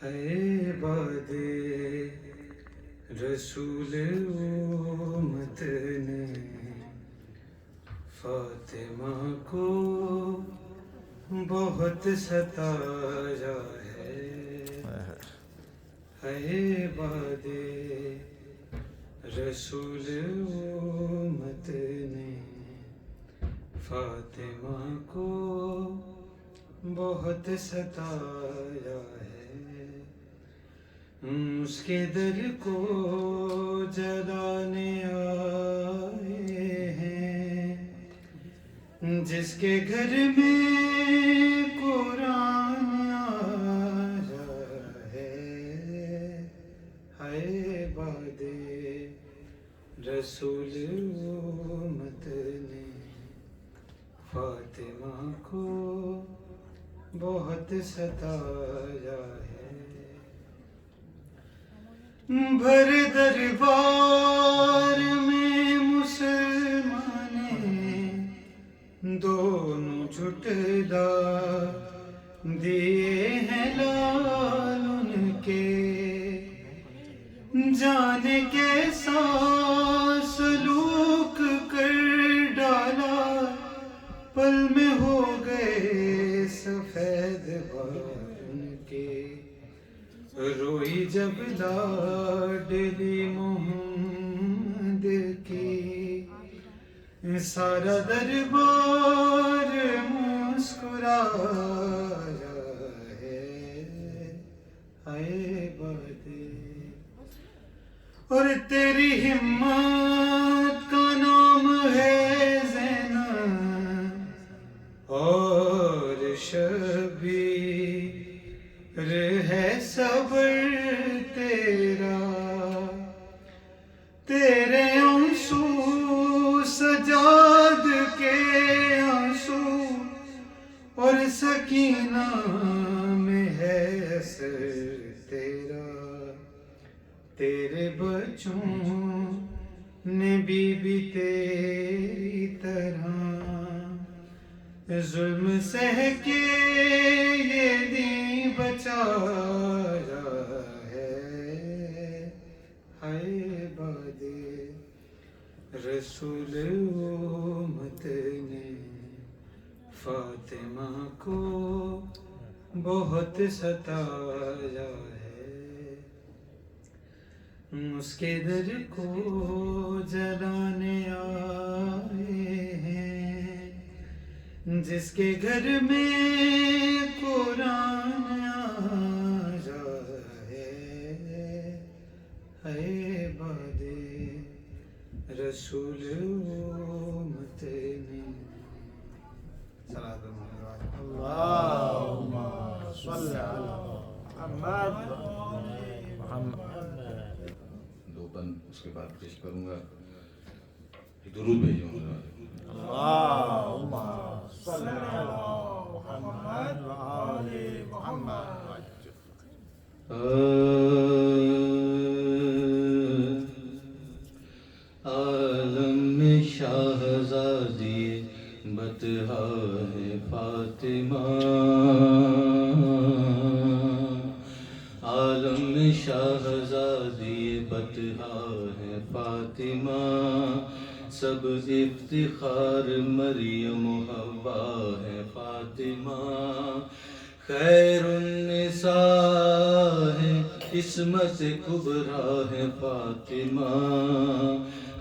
ہے باد رسول امت نے فاطمہ کو بہت ستایا ہے باد رسول امت نے فاطمہ کو بہت ستایا ہے، اس کے در کو جلانے آئے ہیں، جس کے گھر میں قرآن آیا ہے باد رسول امت نے فاطمہ کو بہت ستایا ہے، بھر دربار میں مسلمان دونوں جھٹلا دیے ہیں لال ان کے، جانے کیسا سلوک کر ڈالا، پل میں ہو گئے سفید بال کے، روئی جب لاڈلی محمد کی، سارا دربار مسکرایا ہے باد، اور تیری ہمت کا نام ہے زینب، اور شبیر ہے صبر تیرا، تیرے آنسو سجاد کے آنسو، اور سکینہ میں ہے اثر تیرا، تیرے بچوں نے بی تیری طرح ظلم سہ کے یہ دین بچایا ہے باد رسول امت نے فاطمہ کو بہت ستایا ہے، اس کے در کو جلانے آئے ہیں، جس کے گھر میں قرآن آیا ہے باد رسول امت نے۔ اللہم صلی علی محمد۔ دو بند اس کے بعد پیش کروں گا، درود بھیجوں گا۔ اللہم صلی علی محمد و آل محمد۔ عالم میں شاہزادی بطحہ ہے فاطمہ، عالم میں شاہزادی بطحہ ہے فاطمہ، سب افتخار مریم و حوا ہے فاطمہ، خیر النساء ہے عصمت کبریٰ ہے فاطمہ،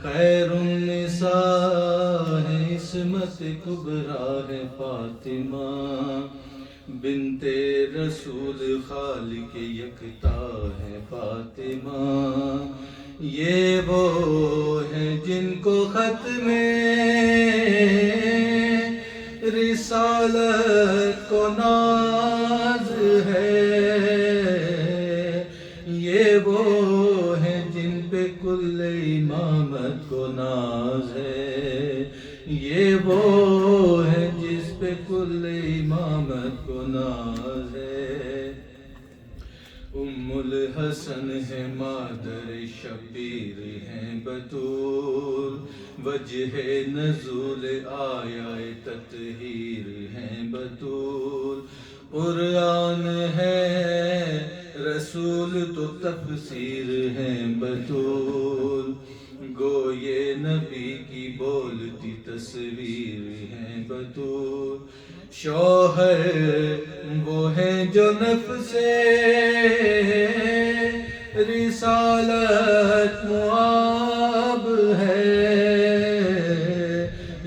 خیر النساء ہے عصمت کبریٰ ہے فاطمہ، بنت رسول خالق یکتا ہے فاطمہ، یہ وہ ہیں جن کو ختم رسالت کو ناز ہے، یہ وہ ہیں جن پہ کل امامت کو ناز ہے، یہ وہ ہیں جس پہ کل امامت کو ناز ہے، ام الحسن ہے مادر شبیر ہیں بطول، وجہ نزول آیا تطہیر ہیں بطول، قرآن ہے رسول تو تفسیر ہیں بطول، گو یہ نبی کی بولتی تصویر ہیں بطول، شوہر وہ ہیں جو نفس رسالت معاب ہے،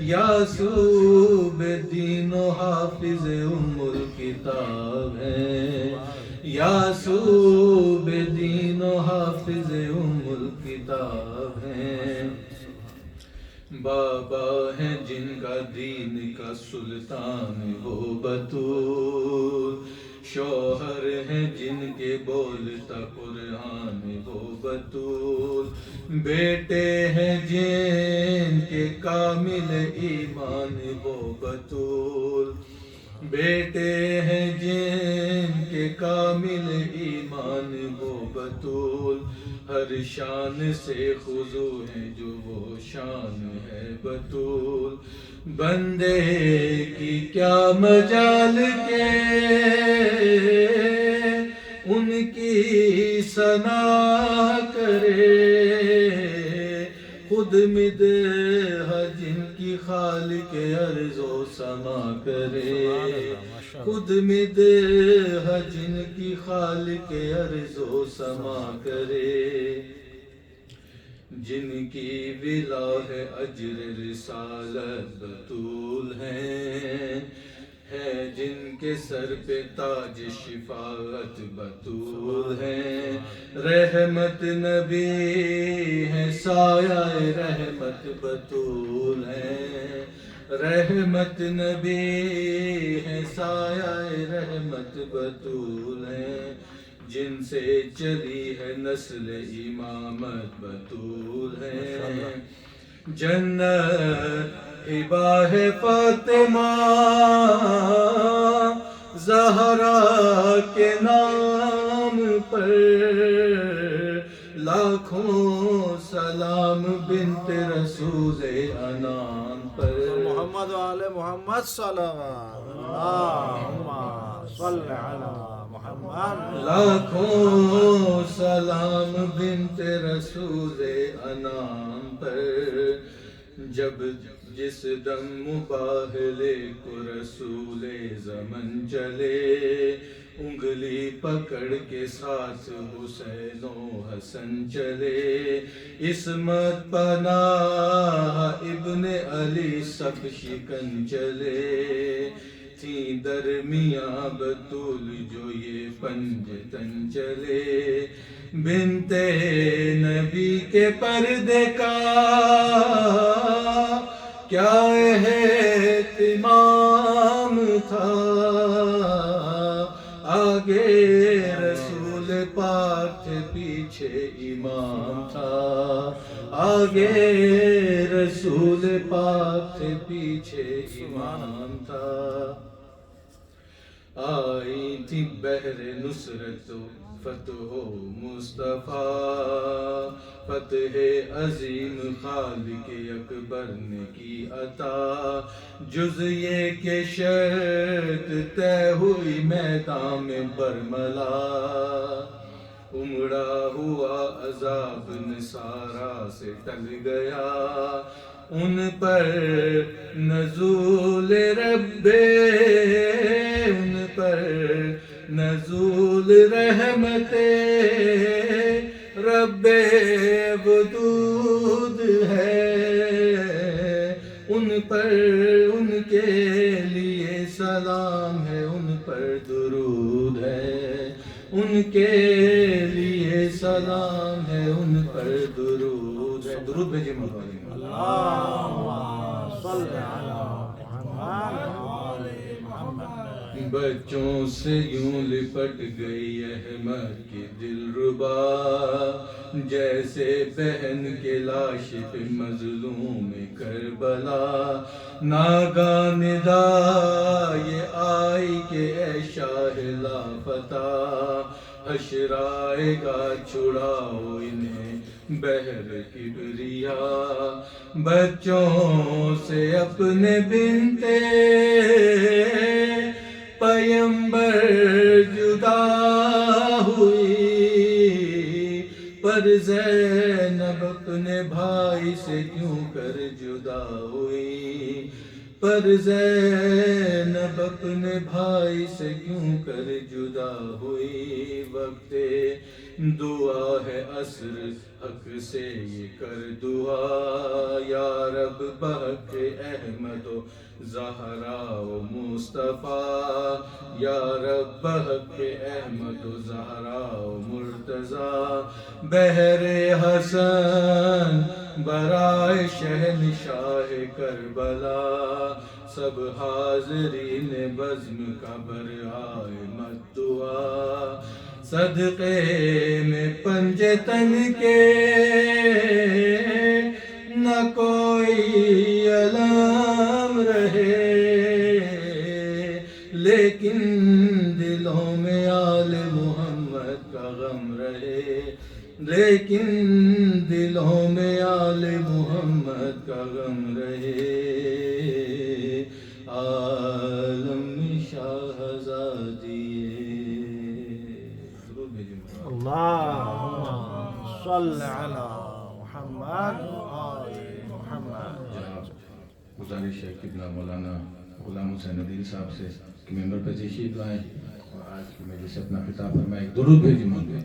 یعصوب دین و حافظ ام الکتاب ہے، یعصوب دین و حافظ ام الکتاب ہے، بابا ہیں جن کا دین کا سلطان وہ بطول، شوہر ہیں جن کے بولتا قرآن وہ بطول، بیٹے ہیں جن کے کامل ایمان وہ بطول، بیٹے ہیں جن کے کامل ایمان وہ بطول، ہر شان سے خضوع ہے جو وہ شان ہے بطول، بندے کی کیا مجال کے ان کی ثنا کرے، خود مدح جن کی خالق ارض و سما کرے، خود مدح جن کی خالق ارض و سما کرے، جن کی ولا ہے اجر رسالت بطول ہے جن کے سر پہ تاج شفاعت بطول ہے، رحمت نبی ہے سایہ رحمت بطول ہے، رحمت نبی ہے سایہ رحمت بطول ہے، جن سے چلی ہے نسل امامت بطول ہے، جنت ہبہ ہے فاطمہ زہرا کے نام پر، لاکھوں سلام بنت رسول انام پر، محمد و آل محمد صلوات اللہم صلی علی محمد، لاکھوں سلام بنت رسول انام پر، جب جس دم مباہلے کو رسول زمن چلے، انگلی پکڑ کے ساتھ حسین و حسن چلے، عصمت پناہ ابن علی سب شکن چلے، تھی درمیاں بطول جو یہ پنجتن چلے، بنت نبی کے پردے کا کیا اہتمام تھا، آگے رسول پاک تھے پیچھے امام تھا، آگے رسول پاک تھے پیچھے امام تھا، آئی تھی بحر نصرت و فتح و مصطفیٰ، فتح عظیم خالق اکبر نے کی عطا، جز یہ کہ شرط طے ہوئی میدان میں برملا، امڑا ہوا عذاب نثارا سے ٹل گیا، ان پر نزول رب، ان پر نزول رحمت رب ودود ہے، ان پر ان کے لیے سلام ہے، ان پر درود ہے، ان کے لیے سلام ہے، ان پر درود ہے، درود بھیجے مولا اللہم صلی علی محمد و آل محمد، بچوں سے یوں لپٹ گئی احمد کی دلربا، جیسے بہن کے لاش پہ مظلوم کربلا، ناگاہ ندا یہ آئی کہ اے شاہ لاپتہ، حشر آئے گا چھڑاؤ انہیں بحر کبریا بچوں سے اپنے بنتے پیمبر جدا ہوئی پر زینب اپنے بھائی سے کیوں کر جدا ہوئی پر زینب اپنے بھائی سے کیوں کر جدا ہوئی وقت دعا ہے عصر حق سے یہ کر دعا یا رب بحق احمد و زہرا و مصطفیٰ یا رب بحق احمد و زہرا و مرتضی بحر حسن برائے شہنشاہ کربلا سب حاضرین بزم کا برائے مت دعا صدقے میں پنجے تن کے نہ کوئی علام رہے لیکن دلوں میں آل محمد کا غم رہے لیکن دلوں میں آل محمد کا غم رہے عالم شاہزادی اللہم صل علی محمد آل محمد. گزارش ہے کہ مولانا غلام حسین ندیم صاحب سے کہ ممبر پہ تشریف لائیں اور آج کی مجلس سے اپنا خطاب فرمائیں. ایک درود بھیجیں مولوی.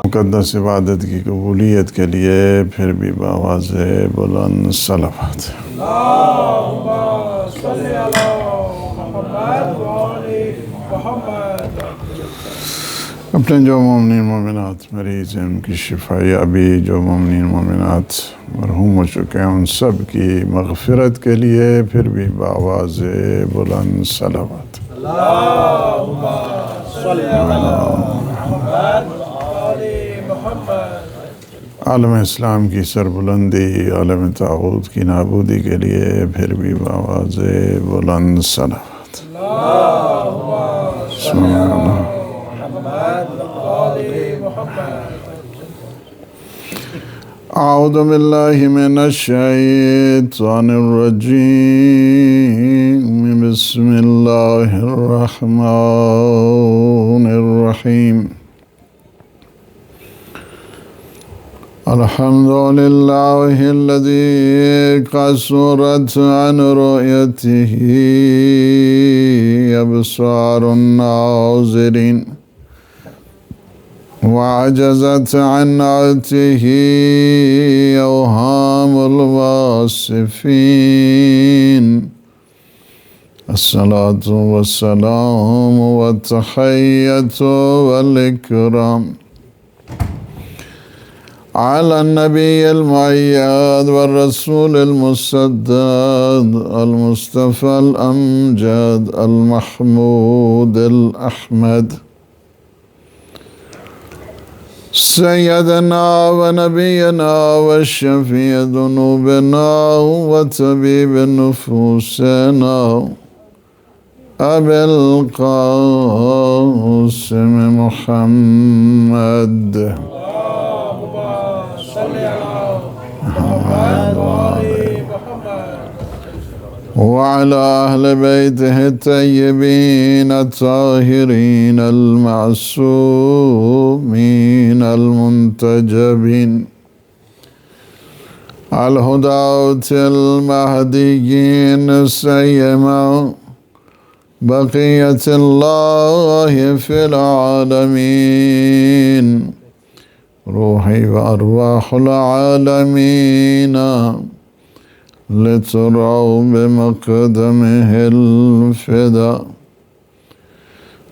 مقدس عبادت کی قبولیت کے لیے پھر بھی بآواز بلند صلوات. اللہم صل علی محمد آل محمد. اپنے جو مومنین مومنات مریض ہیں ان کی شفائی ابھی جو مومنین مومنات مرحوم ہو چکے ہیں ان سب کی مغفرت کے لیے پھر بھی بآواز بلند صلوات. اللہم صل علی محمد آل محمد. عالم اسلام کی سربلندی عالم طاغوت کی نابودی کے لیے پھر بھی بآواز بلند صلوات. اللہم صل علی محمد آل محمد. اعوذ باللہ من الشیطان الرجیم بسم اللہ الرحمن الرحیم. الحمد للہ الذی قصرت عن رؤیته ابصار الناظرین وعجزت عن نعته أوهام الواصفين. الصلاة والسلام والتحية والإكرام على النبي المؤيد والرسول المسدد المصطفى الأمجد المحمود الأحمد سيدنا ونبينا وشفيع ذنوبنا وطبيب نفوسنا أبي القاسم محمد. اللہم صل علی محمد آل محمد. وعلى أهل بيته الطيبين الطاهرين المعصومين المنتجبين الهداة المهديين سيما بقية الله في العالمين روحي وأرواح العالمين لتروا بمقدمه الفداء.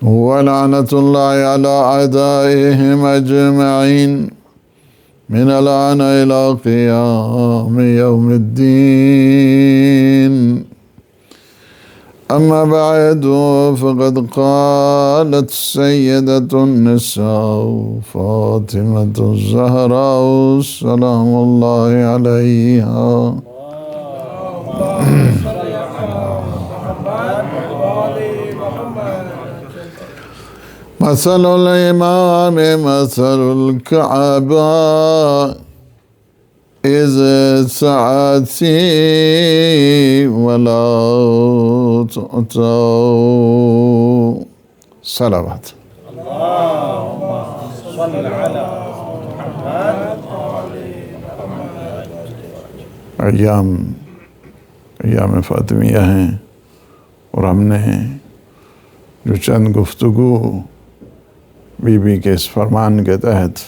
ولعنة الله على أعدائهم أجمعين من الآن إلى قيام يوم الدين. أما بعد فقد قالت سيدة النساء فاطمة الزهراء سلام الله عليها مثل الإمام مثل الكعبة إذ سعتي ولا تؤتوا صلوات. صل على محمد ایام فاطمیہ ہیں اور ہم نے جو چند گفتگو بی بی کے اس فرمان کے تحت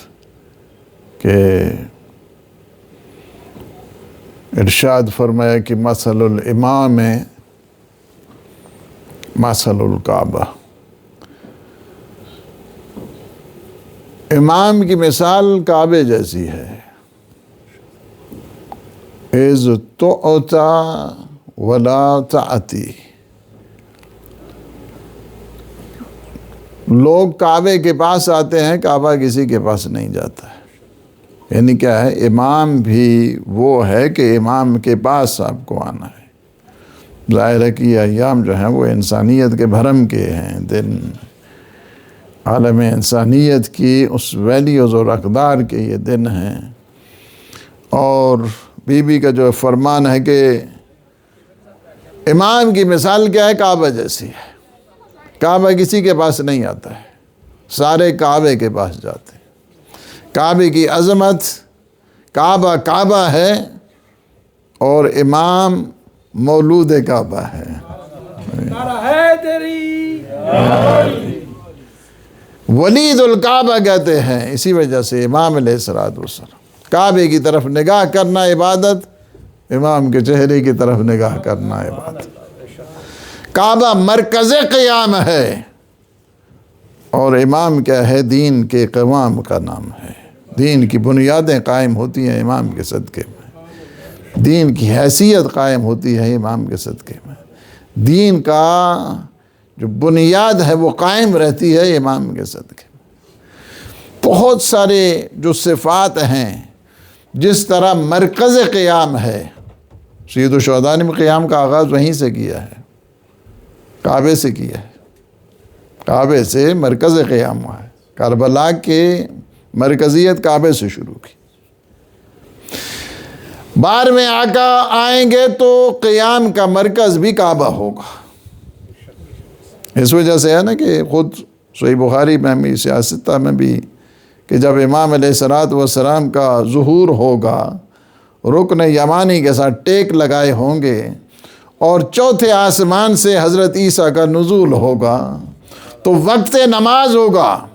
کہ ارشاد فرمایا کہ مثل الامام مثل الکعبہ، امام کی مثال کعبے جیسی ہے. اذ تؤتا ولا تأتی، لوگ کعبے کے پاس آتے ہیں، کعبہ کسی کے پاس نہیں جاتا ہے. یعنی کیا ہے؟ امام بھی وہ ہے کہ امام کے پاس آپ کو آنا ہے. ظاہر ہے کہ یہ ایام جو ہیں وہ انسانیت کے بھرم کے ہیں دن، عالم انسانیت کی اس ویلیوز اور اقدار کے یہ دن ہیں. اور بی بی کا جو فرمان ہے کہ امام کی مثال کیا ہے؟ کعبہ جیسی ہے. کعبہ کسی کے پاس نہیں آتا ہے، سارے کعبے کے پاس جاتے ہیں. کعبے کی عظمت، کعبہ کعبہ ہے اور امام مولود کعبہ ہے. نعرہ ہے تیری ولید الکعبہ کہتے ہیں. اسی وجہ سے امام علیہ السلام کعبے کی طرف نگاہ کرنا عبادت، امام کے چہرے کی طرف نگاہ کرنا عبادت. کعبہ مرکز قیام ہے اور امام کیا ہے؟ دین کے قوام کا نام ہے. دین کی بنیادیں قائم ہوتی ہیں امام کے صدقے میں، دین کی حیثیت قائم ہوتی ہے امام کے صدقے میں، دین کا جو بنیاد ہے وہ قائم رہتی ہے امام کے صدقے میں. بہت سارے جو صفات ہیں، جس طرح مرکز قیام ہے، سید الشہداء نے قیام کا آغاز وہیں سے کیا ہے، کعبے سے کیا ہے. کعبے سے مرکز قیام ہوا ہے. کربلا کے مرکزیت کعبے سے شروع کی. بعد میں آقا آئیں گے تو قیام کا مرکز بھی کعبہ ہوگا. اس وجہ سے ہے نا کہ خود صحیح بخاری میں بھی، سیاستہ میں بھی، کہ جب امام علیہ السلام کا ظہور ہوگا، رکن یمانی کے ساتھ ٹیک لگائے ہوں گے اور چوتھے آسمان سے حضرت عیسیٰ کا نزول ہوگا تو وقت نماز ہوگا.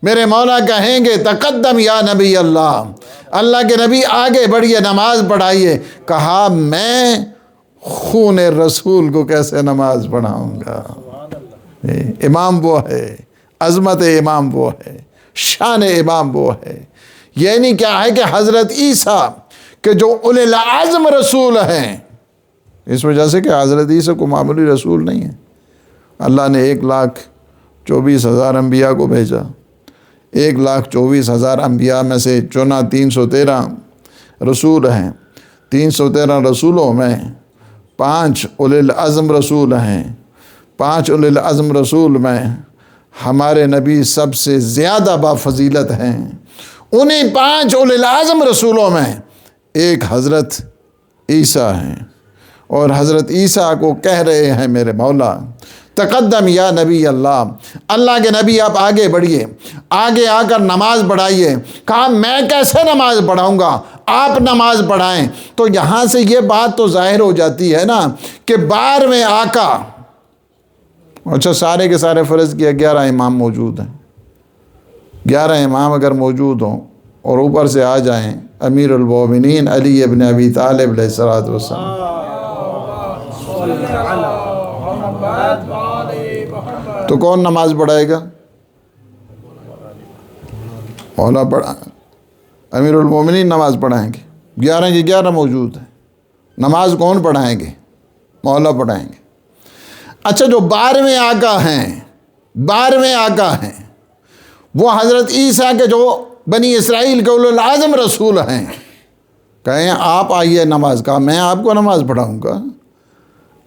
میرے مولا کہیں گے تقدم یا نبی اللہ، اللہ کے نبی آگے بڑھیے، نماز پڑھائیے. کہا میں خون رسول کو کیسے نماز پڑھاؤں گا؟ امام وہ ہے، عظمت امام وہ ہے، شان امام وہ ہے. یعنی کیا ہے کہ حضرت عیسیٰ کہ جو اولی العزم رسول ہیں، اس وجہ سے کہ حضرت عیسیٰ کو معمولی رسول نہیں ہے. اللہ نے 1,24,000 انبیاء کو بھیجا. 1,24,000 انبیاء میں سے چنا 313 رسول ہیں. 313 رسولوں میں 5 اولی العزم رسول ہیں. 5 اولی العزم رسول میں ہمارے نبی سب سے زیادہ بافضیلت ہیں. انہیں 5 اولی العزم رسولوں میں ایک حضرت عیسیٰ ہیں، اور حضرت عیسیٰ کو کہہ رہے ہیں میرے مولا تقدم یا نبی اللہ، اللہ کے نبی آپ آگے بڑھیے، آگے آ کر نماز پڑھائیے. کہا میں کیسے نماز پڑھاؤں گا؟ آپ نماز پڑھائیں. تو یہاں سے یہ بات تو ظاہر ہو جاتی ہے نا کہ 12ویں آقا، اچھا سارے کے سارے فرض کیا 11 امام موجود ہیں. 11 امام اگر موجود ہوں اور اوپر سے آ جائیں امیر المومنین علی ابن ابی طالب علیہ السلام، تو کون نماز پڑھائے گا؟ مولا پڑھا، امیر المومنین نماز پڑھائیں گے. 11 کی 11 موجود ہیں. نماز کون پڑھائیں گے؟ مولا پڑھائیں گے. اچھا جو 12ویں آقا ہیں، 12ویں آقا ہیں وہ حضرت عیسیٰ کے جو بنی اسرائیل کے اولو العزم رسول ہیں. کہیں آپ آئیے نماز. کہا میں آپ کو نماز پڑھاؤں گا؟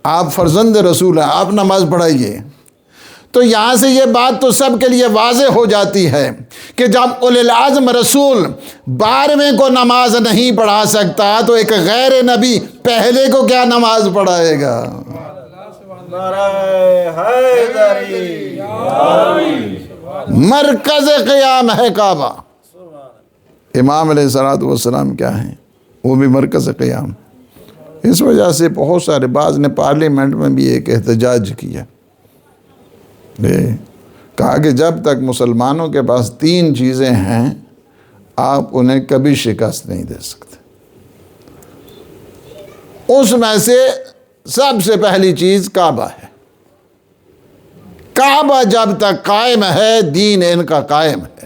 آپ فرزند رسول ہیں، آپ نماز پڑھائیے. تو یہاں سے یہ بات تو سب کے لیے واضح ہو جاتی ہے کہ جب اولی العزم رسول 12ویں کو نماز نہیں پڑھا سکتا تو ایک غیر نبی پہلے کو کیا نماز پڑھائے گا؟ نعرہ حیدری، مرکز قیام ہے کعبہ. امام علیہ السلام کیا ہیں؟ وہ بھی مرکز قیام. اس وجہ سے بہت سارے بعض نے پارلیمنٹ میں بھی ایک احتجاج کیا، کہا کہ جب تک مسلمانوں کے پاس 3 چیزیں ہیں آپ انہیں کبھی شکست نہیں دے سکتے. اس میں سے سب سے پہلی چیز کعبہ ہے. کعبہ جب تک قائم ہے دین ان کا قائم ہے،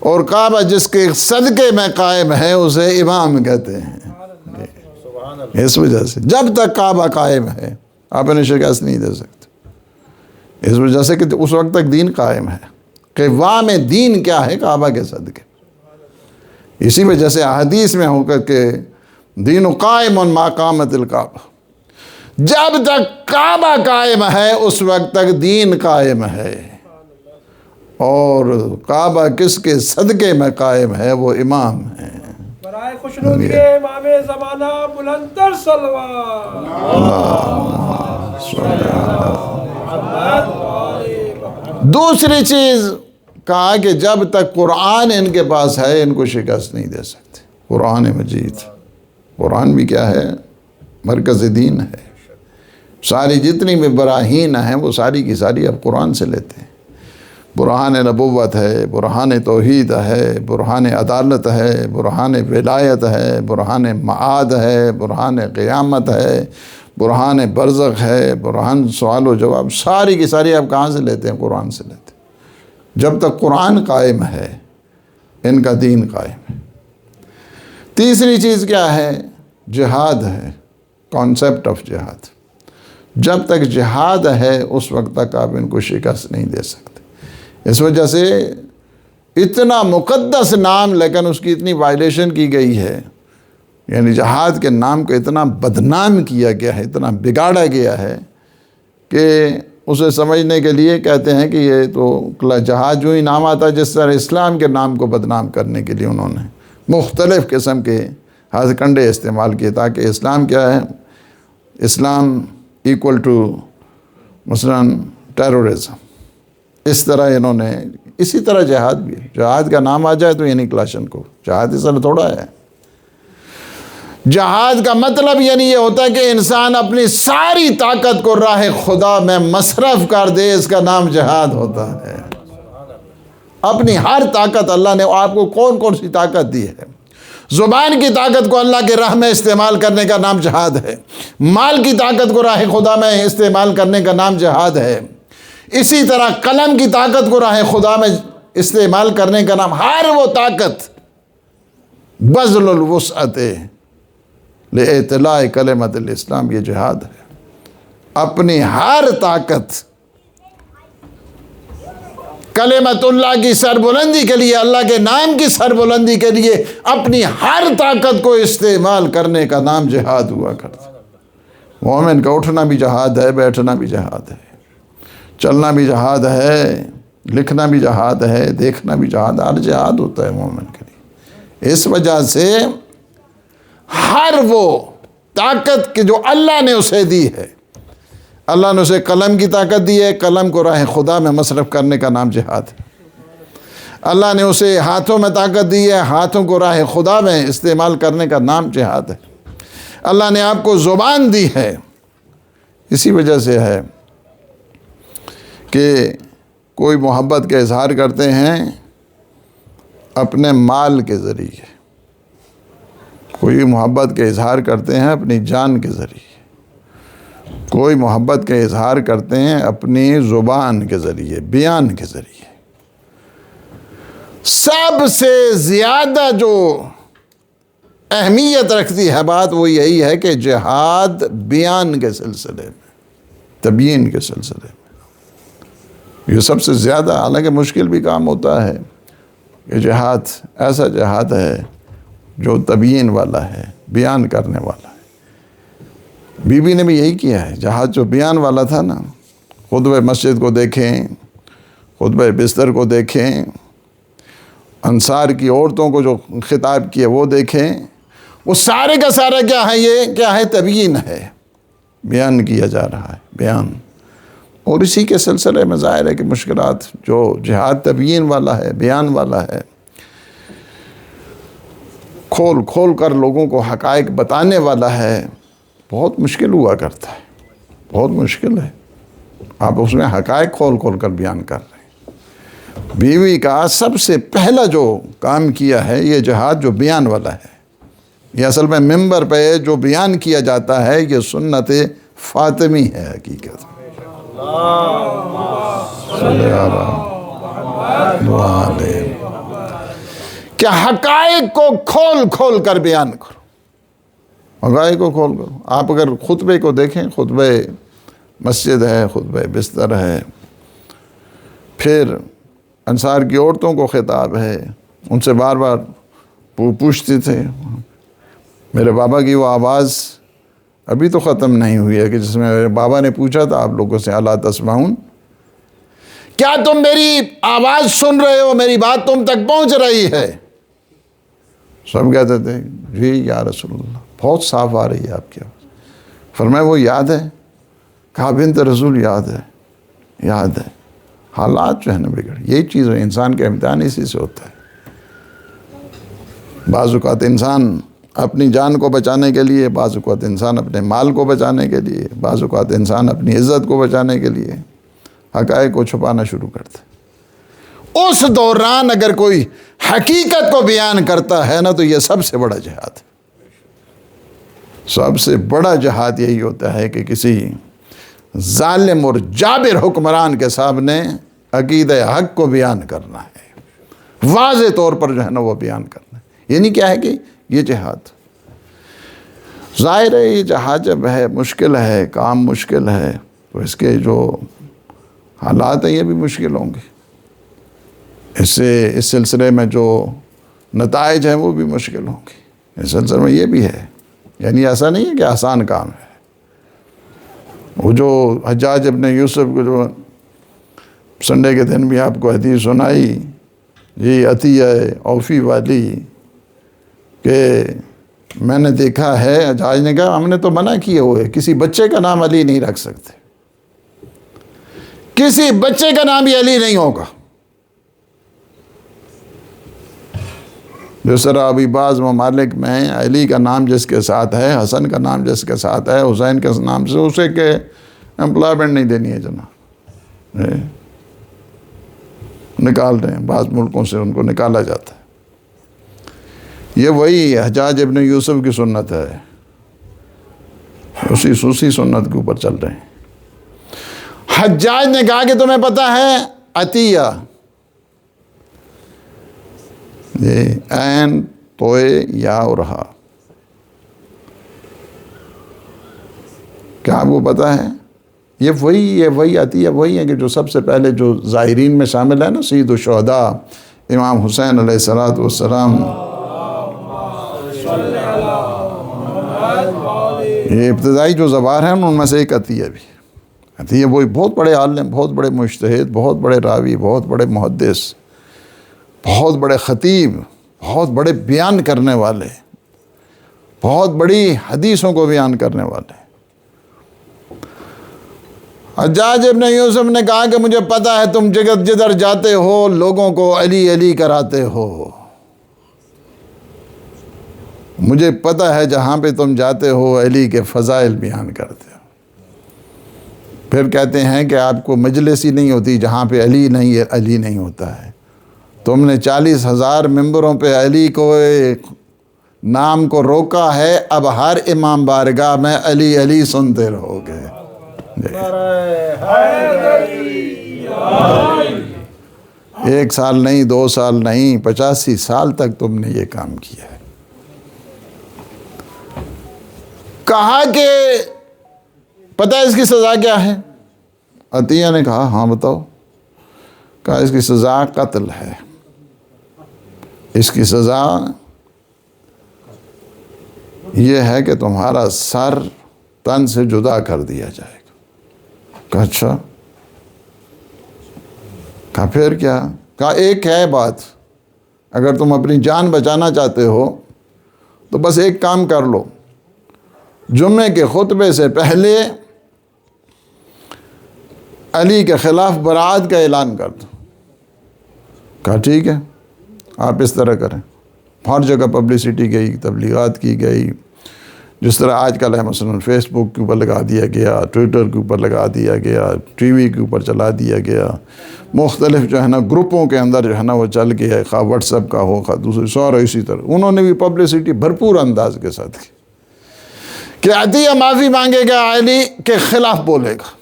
اور کعبہ جس کے صدقے میں قائم ہے اسے امام کہتے ہیں. اس وجہ سے جب تک کعبہ قائم ہے آپ انہیں شکست نہیں دے سکتے. اس وجہ سے کہ اس وقت تک دین قائم ہے. قوام دین کیا ہے؟ کعبہ کے صدقے. اسی وجہ سے احادیث میں ہو کر کے دین قائم ما قامت الکعبہ، جب تک کعبہ قائم ہے اس وقت تک دین قائم ہے. اور کعبہ کس کے صدقے میں قائم ہے؟ وہ امام ہیں. برائے خوشنودی امام زمانہ بلند تر صلوات. دوسری چیز کہا کہ جب تک قرآن ان کے پاس ہے ان کو شکست نہیں دے سکتے. قرآن مجید، قرآن بھی کیا ہے؟ مرکز دین ہے. ساری جتنی بھی براہین ہیں وہ ساری کی ساری اب قرآن سے لیتے ہیں. برہان نبوت ہے، برہان توحید ہے، برہان عدالت ہے، برہان ولایت ہے، برہان معاد ہے، برہان قیامت ہے، برہان برزخ ہے، برہان سوال و جواب. ساری کی ساری آپ کہاں سے لیتے ہیں؟ قرآن سے لیتے ہیں. جب تک قرآن قائم ہے ان کا دین قائم ہے. تیسری چیز کیا ہے؟ جہاد ہے، کانسیپٹ آف جہاد. جب تک جہاد ہے اس وقت تک آپ ان کو شکست نہیں دے سکتے. اس وجہ سے اتنا مقدس نام لیکن اس کی اتنی وائلیشن کی گئی ہے، یعنی جہاد کے نام کو اتنا بدنام کیا گیا ہے، اتنا بگاڑا گیا ہے کہ اسے سمجھنے کے لیے کہتے ہیں کہ یہ تو جہاد جو ہی نام آتا ہے جس طرح اسلام کے نام کو بدنام کرنے کے لیے انہوں نے مختلف قسم کے ہتھ کنڈے استعمال کیے تاکہ اسلام کیا ہے؟ اسلام ایکول ٹو مثلاً ٹیرورزم. اس طرح انہوں نے، اسی طرح جہاد بھی، جہاد کا نام آ جائے تو یعنی کلاشن کو. جہاد اس طرح تھوڑا ہے. جہاد کا مطلب یعنی یہ ہوتا ہے کہ انسان اپنی ساری طاقت کو راہ خدا میں مصرف کر دے، اس کا نام جہاد ہوتا ہے. اپنی ہر طاقت، اللہ نے آپ کو کون کون سی طاقت دی ہے؟ زبان کی طاقت کو اللہ کے راہ میں استعمال کرنے کا نام جہاد ہے. مال کی طاقت کو راہ خدا میں استعمال کرنے کا نام جہاد ہے. اسی طرح قلم کی طاقت کو راہ خدا میں استعمال کرنے کا نام، ہر وہ طاقت بذل الوسعت لاطلاع کلمت الاسلام، یہ جہاد ہے. اپنی ہر طاقت کلمت اللہ کی سربلندی کے لیے، اللہ کے نام کی سربلندی کے لیے اپنی ہر طاقت کو استعمال کرنے کا نام جہاد ہوا کرتا. مومن کا اٹھنا بھی جہاد ہے، بیٹھنا بھی جہاد ہے، چلنا بھی جہاد ہے، لکھنا بھی جہاد ہے، دیکھنا بھی جہاد ہے. ہر جہاد ہوتا ہے مومن کے لیے. اس وجہ سے ہر وہ طاقت کہ جو اللہ نے اسے دی ہے، اللہ نے اسے قلم کی طاقت دی ہے، قلم کو راہ خدا میں مصرف کرنے کا نام جہاد ہے. اللہ نے اسے ہاتھوں میں طاقت دی ہے، ہاتھوں کو راہ خدا میں استعمال کرنے کا نام جہاد ہے. اللہ نے آپ کو زبان دی ہے، اسی وجہ سے ہے کہ کوئی محبت کا اظہار کرتے ہیں اپنے مال کے ذریعے، کوئی محبت کا اظہار کرتے ہیں اپنی جان کے ذریعے، کوئی محبت کا اظہار کرتے ہیں اپنی زبان کے ذریعے، بیان کے ذریعے. سب سے زیادہ جو اہمیت رکھتی ہے بات وہ یہی ہے کہ جہاد بیان کے سلسلے میں، تبیین کے سلسلے میں، یہ سب سے زیادہ، حالانکہ مشکل بھی کام ہوتا ہے. یہ جہاد ایسا جہاد ہے جو تبیین والا ہے، بیان کرنے والا ہے. بی بی نے بھی یہی کیا ہے. جہاد جو بیان والا تھا نا، خطبہ مسجد کو دیکھیں، خطبہ بستر کو دیکھیں، انصار کی عورتوں کو جو خطاب کیا وہ دیکھیں، وہ سارے کا سارا کیا ہے؟ یہ کیا ہے؟ تبیین ہے، بیان کیا جا رہا ہے، بیان۔ اور اسی کے سلسلے میں ظاہر ہے کہ مشکلات، جو جہاد تبیین والا ہے، بیان والا ہے، کھول کھول کر لوگوں کو حقائق بتانے والا ہے، بہت مشکل ہوا کرتا ہے، بہت مشکل ہے۔ آپ اس میں حقائق کھول کھول کر بیان کر رہے ہیں۔ بیوی کا سب سے پہلا جو کام کیا ہے یہ جہاد جو بیان والا ہے، یہ اصل میں ممبر پہ جو بیان کیا جاتا ہے یہ سنت فاطمی ہے حقیقت۔ کہ حقائق کو کھول کھول کر بیان کرو، حقائق کو کھول کرو۔ آپ اگر خطبے کو دیکھیں، خطبہ مسجد ہے، خطبہ بستر ہے، پھر انصار کی عورتوں کو خطاب ہے، ان سے بار بار پوچھتے تھے۔ میرے بابا کی وہ آواز ابھی تو ختم نہیں ہوئی ہے کہ جس میں میرے بابا نے پوچھا تھا آپ لوگوں سے، الا تسمعون، کیا تم میری آواز سن رہے ہو؟ میری بات تم تک پہنچ رہی ہے؟ سب کہتے تھے جی یا رسول اللہ، بہت صاف آ رہی ہے آپ کی آواز۔ فرمایا وہ یاد ہے؟ کہا بنت رسول یاد ہے، یاد ہے۔ حالات جو ہے نا بگڑ، یہی چیز ہے، انسان کا امتحان اسی سے ہوتا ہے۔ بعض اوقات انسان اپنی جان کو بچانے کے لیے، بعض اوقات انسان اپنے مال کو بچانے کے لیے، بعض اوقات انسان اپنی عزت کو بچانے کے لیے حقائق کو چھپانا شروع کرتا ہے۔ اس دوران اگر کوئی حقیقت کو بیان کرتا ہے نا تو یہ سب سے بڑا جہاد ہے۔ سب سے بڑا جہاد یہی ہوتا ہے کہ کسی ظالم اور جابر حکمران کے سامنے عقیدہ حق کو بیان کرنا ہے، واضح طور پر جو ہے نا وہ بیان کرنا ہے۔ یعنی کیا ہے کہ یہ جہاد ظاہر ہے، یہ جہاد جب ہے مشکل ہے، کام مشکل ہے، تو اس کے جو حالات ہیں یہ بھی مشکل ہوں گے، اس سلسلے میں جو نتائج ہیں وہ بھی مشکل ہوں گے۔ اس سلسلے میں یہ بھی ہے، یعنی ایسا نہیں ہے کہ آسان کام ہے۔ وہ جو حجاج ابن یوسف کو جو سنڈے کے دن بھی آپ کو حدیث سنائی، یہ عطیہ اوفی والی، کہ میں نے دیکھا ہے، حجاج نے کہا ہم نے تو منع کیے ہوئے، کسی بچے کا نام علی نہیں رکھ سکتے، کسی بچے کا نام بھی علی نہیں ہوگا۔ جس طرح ابھی بعض ممالک میں علی کا نام جس کے ساتھ ہے، حسن کا نام جس کے ساتھ ہے، حسین کے نام سے اسے کہ امپلائمنٹ نہیں دینی ہے جناب، نکال رہے ہیں، بعض ملکوں سے ان کو نکالا جاتا ہے۔ یہ وہی حجاج ابن یوسف کی سنت ہے، اسی سنت کے اوپر چل رہے ہیں۔ حجاج نے کہا کہ تمہیں پتہ ہے عطیہ، یہ عین توئے یا اور ہا، کیا آپ کو پتہ ہے؟ یہ وہی عطیہ وہی ہے کہ جو سب سے پہلے جو زائرین میں شامل ہے نا، سید الشہداء امام حسین علیہ السلام، یہ ابتدائی جو زوار ہیں ان میں سے ایک عطیہ بھی۔ عطیہ وہی بہت بڑے عالم، بہت بڑے مجتہد، بہت بڑے راوی، بہت بڑے محدث، بہت بڑے خطیب، بہت بڑے بیان کرنے والے، بہت بڑی حدیثوں کو بیان کرنے والے۔ حجاج ابن یوسف نے کہا کہ مجھے پتہ ہے تم جدھر جاتے ہو لوگوں کو علی علی کراتے ہو، مجھے پتہ ہے جہاں پہ تم جاتے ہو علی کے فضائل بیان کرتے ہو۔ پھر کہتے ہیں کہ آپ کو مجلس ہی نہیں ہوتی جہاں پہ علی نہیں ہوتا ہے۔ تم نے 40,000 ممبروں پہ علی کو نام کو روکا ہے، اب ہر امام بارگاہ میں علی علی سنتے رہو گے۔ ایک سال نہیں، 2 سال نہیں، 85 سال تک تم نے یہ کام کیا ہے۔ کہا کہ پتہ ہے اس کی سزا کیا ہے؟ عطیہ نے کہا ہاں بتاؤ۔ کہا اس کی سزا قتل ہے، اس کی سزا یہ ہے کہ تمہارا سر تن سے جدا کر دیا جائے گا۔ کہا اچھا، کہا پھر کیا؟ کہا ایک ہے بات، اگر تم اپنی جان بچانا چاہتے ہو تو بس ایک کام کر لو، جمعے کے خطبے سے پہلے علی کے خلاف برات کا اعلان کر دو۔ کہا ٹھیک ہے، آپ اس طرح کریں۔ ہر جگہ پبلسٹی گئی، تبلیغات کی گئی، جس طرح آج کل ہے مثلاً فیس بک کے اوپر لگا دیا گیا، ٹویٹر کے اوپر لگا دیا گیا، ٹی وی کے اوپر چلا دیا گیا، مختلف جو ہے نا گروپوں کے اندر جو ہے نا وہ چل گیا، خواہ واٹس ایپ کا ہو، خواہ دوسری سورا، اسی طرح انہوں نے بھی پبلسٹی بھرپور انداز کے ساتھ کی کہ عطیہ معافی مانگے گا، علی کے خلاف بولے گا،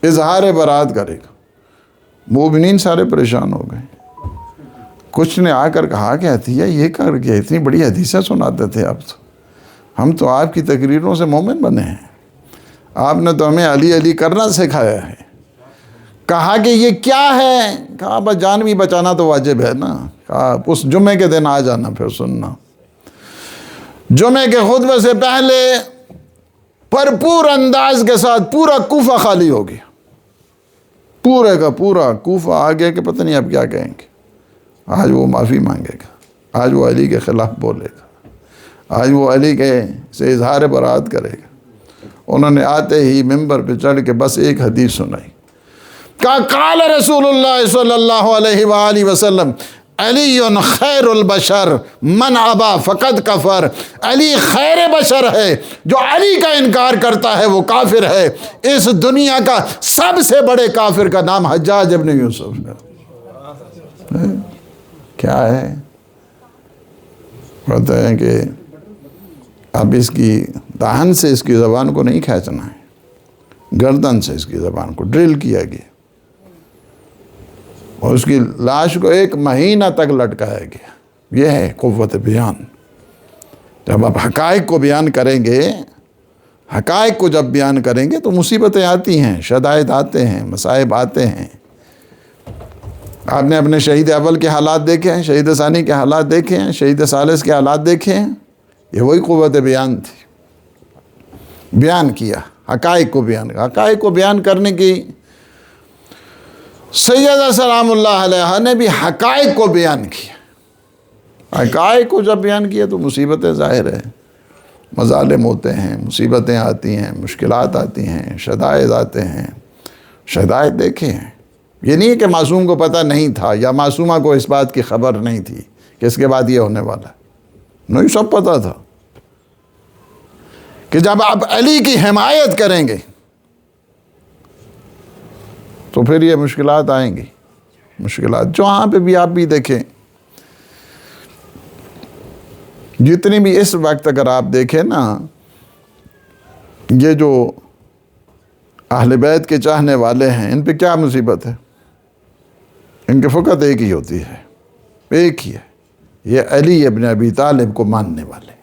اظہار برات کرے گا۔ مومنین سارے پریشان ہو گئے۔ کچھ نے آ کر کہا کہ عطیہ یہ کر کے اتنی بڑی حدیثیں سناتے تھے آپ تو، ہم تو آپ کی تقریروں سے مومن بنے ہیں، آپ نے تو ہمیں علی علی کرنا سکھایا ہے۔ کہا کہ یہ کیا ہے؟ کہا بس جان بھی بچانا تو واجب ہے نا۔ کہا اس جمعے کے دن آ جانا پھر سننا۔ جمعے کے خطبے سے پہلے بھرپور انداز کے ساتھ پورا کوفہ خالی ہو گیا، پورے کا پورا کوفہ آ گیا کہ پتہ نہیں اب کیا کہیں گے۔ آج وہ معافی مانگے گا، آج وہ علی کے خلاف بولے گا، آج وہ علی کے سے اظہار برات کرے گا۔ انہوں نے آتے ہی ممبر پہ چڑھ کے بس ایک حدیث سنائی۔ کہا قال رسول اللہ صلی اللہ علیہ وآلہ وسلم علی خیر البشر من ابا فقد کفر۔ علی خیر بشر ہے، جو علی کا انکار کرتا ہے وہ کافر ہے۔ اس دنیا کا سب سے بڑے کافر کا نام حجاج ابن یوسف ہے۔ کیا ہے؟ کہتے ہیں کہ اب اس کی دہن سے اس کی زبان کو نہیں کھینچنا ہے، گردن سے اس کی زبان کو ڈرل کیا گیا اور اس کی لاش کو 1 مہینہ تک لٹکایا گیا۔ یہ ہے قوت بیان۔ جب آپ حقائق کو بیان کریں گے، حقائق کو جب بیان کریں گے تو مصیبتیں آتی ہیں، شدائد آتے ہیں، مصائب آتے ہیں۔ آپ نے اپنے شہید اول کے حالات دیکھے ہیں، شہید ثانی کے حالات دیکھے ہیں، شہید ثالث کے حالات دیکھے ہیں۔ یہ وہی قوت بیان تھی، بیان کیا، حقائق کو بیان کیا۔ حقائق کو بیان کرنے کی سیدہ سلام اللہ علیہ نے بھی حقائق کو بیان کیا۔ حقائق کو جب بیان کیا تو مصیبتیں ظاہر ہے، مظالم ہوتے ہیں، مصیبتیں آتی ہیں، مشکلات آتی ہیں، شدائد آتے ہیں۔ شدائد دیکھے ہیں۔ یہ نہیں ہے کہ معصوم کو پتہ نہیں تھا یا معصومہ کو اس بات کی خبر نہیں تھی کہ اس کے بعد یہ ہونے والا ہے، نہیں، سب پتہ تھا کہ جب آپ علی کی حمایت کریں گے تو پھر یہ مشکلات آئیں گی۔ مشکلات جہاں پہ بھی آپ بھی دیکھیں، جتنی بھی اس وقت اگر آپ دیکھیں نا، یہ جو اہل بیت کے چاہنے والے ہیں، ان پہ کیا مصیبت ہے؟ ان کی فقط ایک ہی ہوتی ہے، ایک ہی ہے، یہ علی ابن ابی طالب کو ماننے والے ہیں۔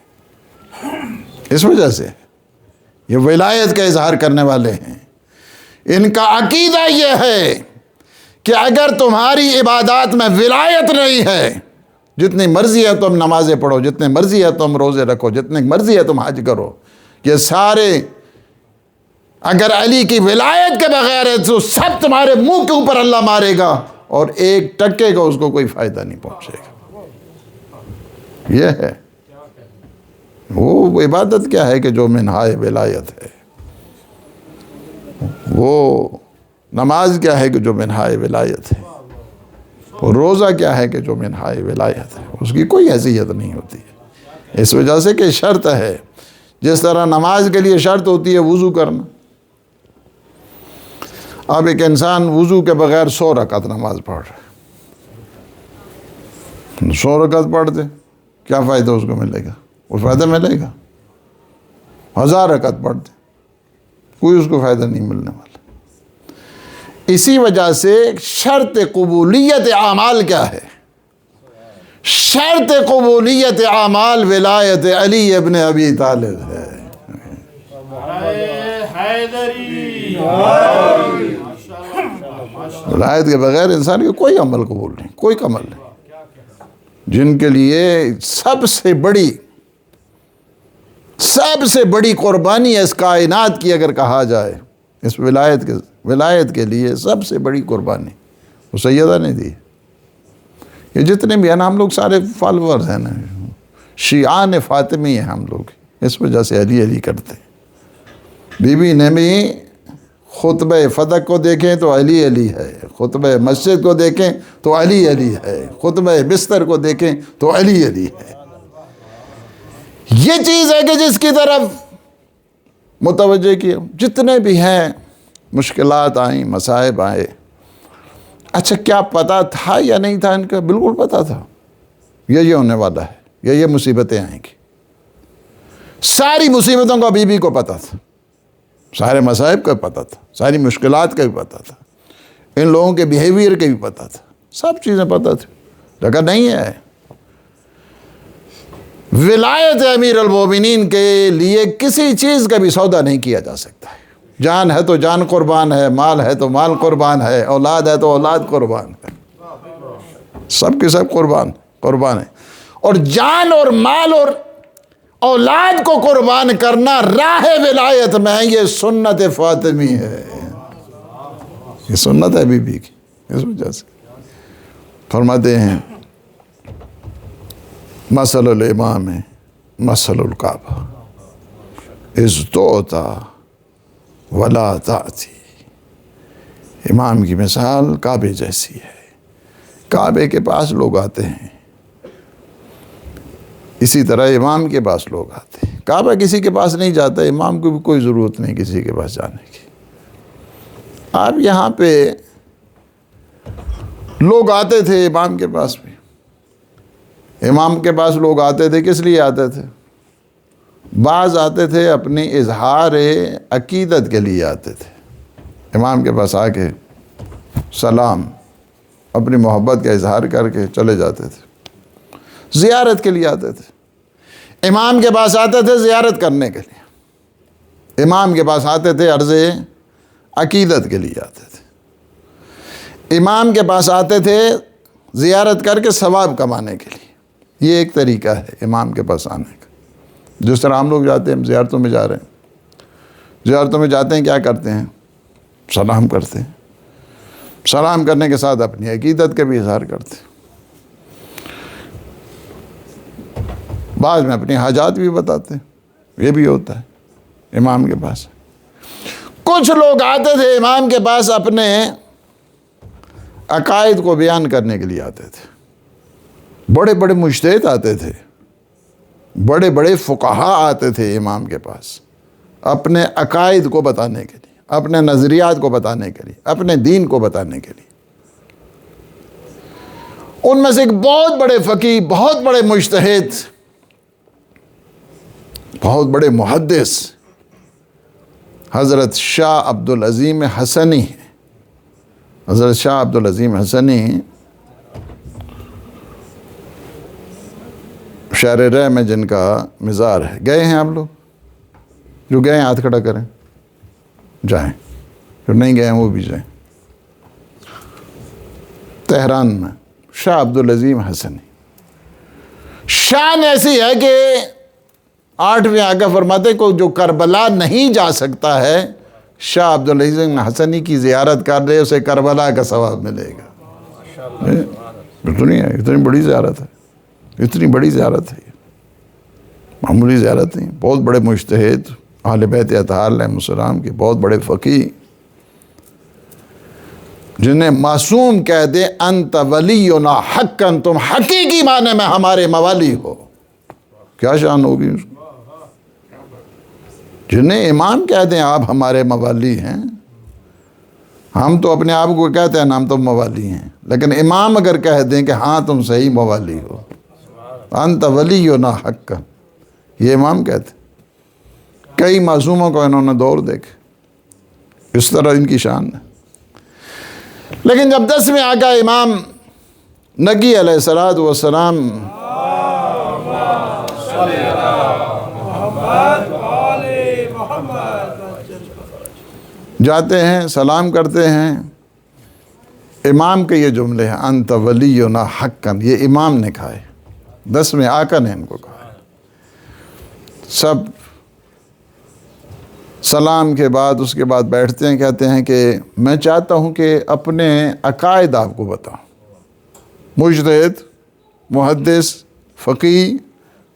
اس وجہ سے یہ ولایت کا اظہار کرنے والے ہیں۔ ان کا عقیدہ یہ ہے کہ اگر تمہاری عبادات میں ولایت نہیں ہے، جتنی مرضی ہے تم نمازیں پڑھو، جتنے مرضی ہے تم روزے رکھو، جتنے مرضی ہے تم حج کرو، یہ سارے اگر علی کی ولایت کے بغیر ہے تو سب تمہارے منہ کے اوپر اللہ مارے گا اور 1% کا اس کو کوئی فائدہ نہیں پہنچے گا۔ یہ ہے وہ عبادت کیا ہے کہ جو منہائے ولایت ہے، وہ نماز کیا ہے کہ جو منہائے ولایت ہے، وہ روزہ کیا ہے کہ جو منہائے ولایت ہے، اس کی کوئی حیثیت نہیں ہوتی ہے۔ اس وجہ سے کہ شرط ہے، جس طرح نماز کے لیے شرط ہوتی ہے وضو کرنا۔ اب ایک انسان وضو کے بغیر 100 رکعت نماز پڑھ رہا ہے، 100 رکعت پڑھ دے، کیا فائدہ اس کو ملے گا؟ وہ فائدہ ملے گا؟ 1000 رکعت پڑھ دے، کوئی اس کو فائدہ نہیں ملنے والا۔ اسی وجہ سے شرط قبولیت اعمال کیا ہے؟ شرط قبولیت اعمال ولایت علی ابن ابی طالب ہے۔ ولایت کے بغیر انسان کے کوئی عمل قبول نہیں، کوئی عمل نہیں۔ جن کے لیے سب سے بڑی قربانی ہے اس کائنات کی، اگر کہا جائے اس ولایت کے لیے سب سے بڑی قربانی وہ سیدہ نے دی. یہ جتنے بھی ہیں نا ہم لوگ سارے فالورز ہیں نا, شیعان فاطمی ہیں ہم لوگ, اس وجہ سے علی علی کرتے ہیں. بی بی نے بھی خطبہ فتح کو دیکھیں تو علی علی ہے, خطبہ مسجد کو دیکھیں تو علی علی ہے, خطبہ بستر کو دیکھیں تو علی علی ہے. یہ چیز ہے کہ جس کی طرف متوجہ کیا. جتنے بھی ہیں مشکلات آئیں, مصائب آئے, اچھا کیا پتہ تھا یا نہیں تھا ان کا؟ بالکل پتہ تھا یہ ہونے والا ہے, یہ مصیبتیں آئیں گی. ساری مصیبتوں کا بی بی کو پتہ تھا, سارے مصائب کا پتہ تھا, ساری مشکلات کا بھی پتہ تھا, ان لوگوں کے بیہیویئر کا بھی پتہ تھا, سب چیزیں پتہ تھی. لیکن نہیں ہے, ولایت امیر المومنین کے لیے کسی چیز کا بھی سودا نہیں کیا جا سکتا ہے. جان ہے تو جان قربان ہے, مال ہے تو مال قربان ہے, اولاد ہے تو اولاد قربان ہے, سب کے سب قربان ہے. اور جان اور مال اور اولاد کو قربان کرنا راہ ولایت میں, یہ سنت فاطمی ہے, یہ سنت ہے بی بی کی. اس وجہ سے فرماتے ہیں مثل الامام مثل الکعبہ اذ تؤتی ولا تأتی. امام کی مثال کعبے جیسی ہے, کعبے کے پاس لوگ آتے ہیں, اسی طرح امام کے پاس لوگ آتے ہیں. کعبہ کسی کے پاس نہیں جاتا, امام کو بھی کوئی ضرورت نہیں کسی کے پاس جانے کی. آپ یہاں پہ لوگ آتے تھے امام کے پاس بھی, امام کے پاس لوگ آتے تھے, کس لیے آتے تھے؟ بعض آتے تھے اپنی اظہار عقیدت کے لیے آتے تھے, امام کے پاس آ کے سلام اپنی محبت کا اظہار کر کے چلے جاتے تھے. زیارت کے لیے آتے تھے, امام کے پاس آتے تھے زیارت کرنے کے لیے, امام کے پاس آتے تھے عرض عقیدت کے لیے آتے تھے, امام کے پاس آتے تھے زیارت کر کے ثواب کمانے کے لیے. یہ ایک طریقہ ہے امام کے پاس آنے کا. جس طرح ہم لوگ جاتے ہیں, ہم زیارتوں میں جا رہے ہیں, زیارتوں میں جاتے ہیں کیا کرتے ہیں؟ سلام کرتے ہیں, سلام کرنے کے ساتھ اپنی عقیدت کا بھی اظہار کرتے ہیں, بعض میں اپنی حاجات بھی بتاتے ہیں, یہ بھی ہوتا ہے امام کے پاس. کچھ لوگ آتے تھے امام کے پاس اپنے عقائد کو بیان کرنے کے لیے آتے تھے. بڑے بڑے مجتہد آتے تھے, بڑے بڑے فقہا آتے تھے امام کے پاس اپنے عقائد کو بتانے کے لیے, اپنے نظریات کو بتانے کے لیے, اپنے دین کو بتانے کے لیے. ان میں سے ایک بہت بڑے فقیہ, بہت بڑے مجتہد, بہت بڑے محدث حضرت شاہ عبدالعظیم حسنی. حضرت شاہ عبدالعظیم حسنی شہر رہ میں جن کا مزار ہے, گئے ہیں آپ لوگ؟ جو گئے ہیں ہاتھ کھڑا کریں, جائیں. جو نہیں گئے ہیں وہ بھی جائیں. تہران میں شاہ عبدالعظیم حسنی. شان ایسی ہے کہ 8ویں آقا فرماتے کو جو کربلا نہیں جا سکتا ہے, شاہ عبدالعظیم حسنی کی زیارت کر دے اسے کربلا کا ثواب ملے گا. اتنی بڑی زیارت ہے, اتنی بڑی زیارت ہے, معمولی زیارت نہیں. بہت بڑے مجتہد اہل بیت اطہار علیہ السلام کے, بہت بڑے فقیہ, جنہیں معصوم کہہ دے انت ولینا حقا, تم حقیقی معنی میں ہمارے موالی ہو, کیا شان ہوگی اس کو. جنہیں امام کہہ دیں آپ ہمارے موالی ہیں, ہم تو اپنے آپ کو کہتے ہیں ہم تو موالی ہیں, لیکن امام اگر کہہ دیں کہ ہاں تم صحیح موالی ہو, انت ولینا حقا, یہ امام کہتے. کئی معصوموں کو انہوں نے دور دیکھے, اس طرح ان کی شان ہے. لیکن جب 10ویں آقا امام نگی علیہ الصلوۃ والسلام جاتے ہیں, سلام کرتے ہیں, امام کے یہ جملے ہیں انت ولینا حقا, یہ امام نے کہا ہے, 10ویں آقا نے ان کو کہا ہے. سب سلام کے بعد اس کے بعد بیٹھتے ہیں، کہتے ہیں کہ میں چاہتا ہوں کہ اپنے عقائد آپ کو بتاؤں۔ مجتہد، محدث، فقیہ،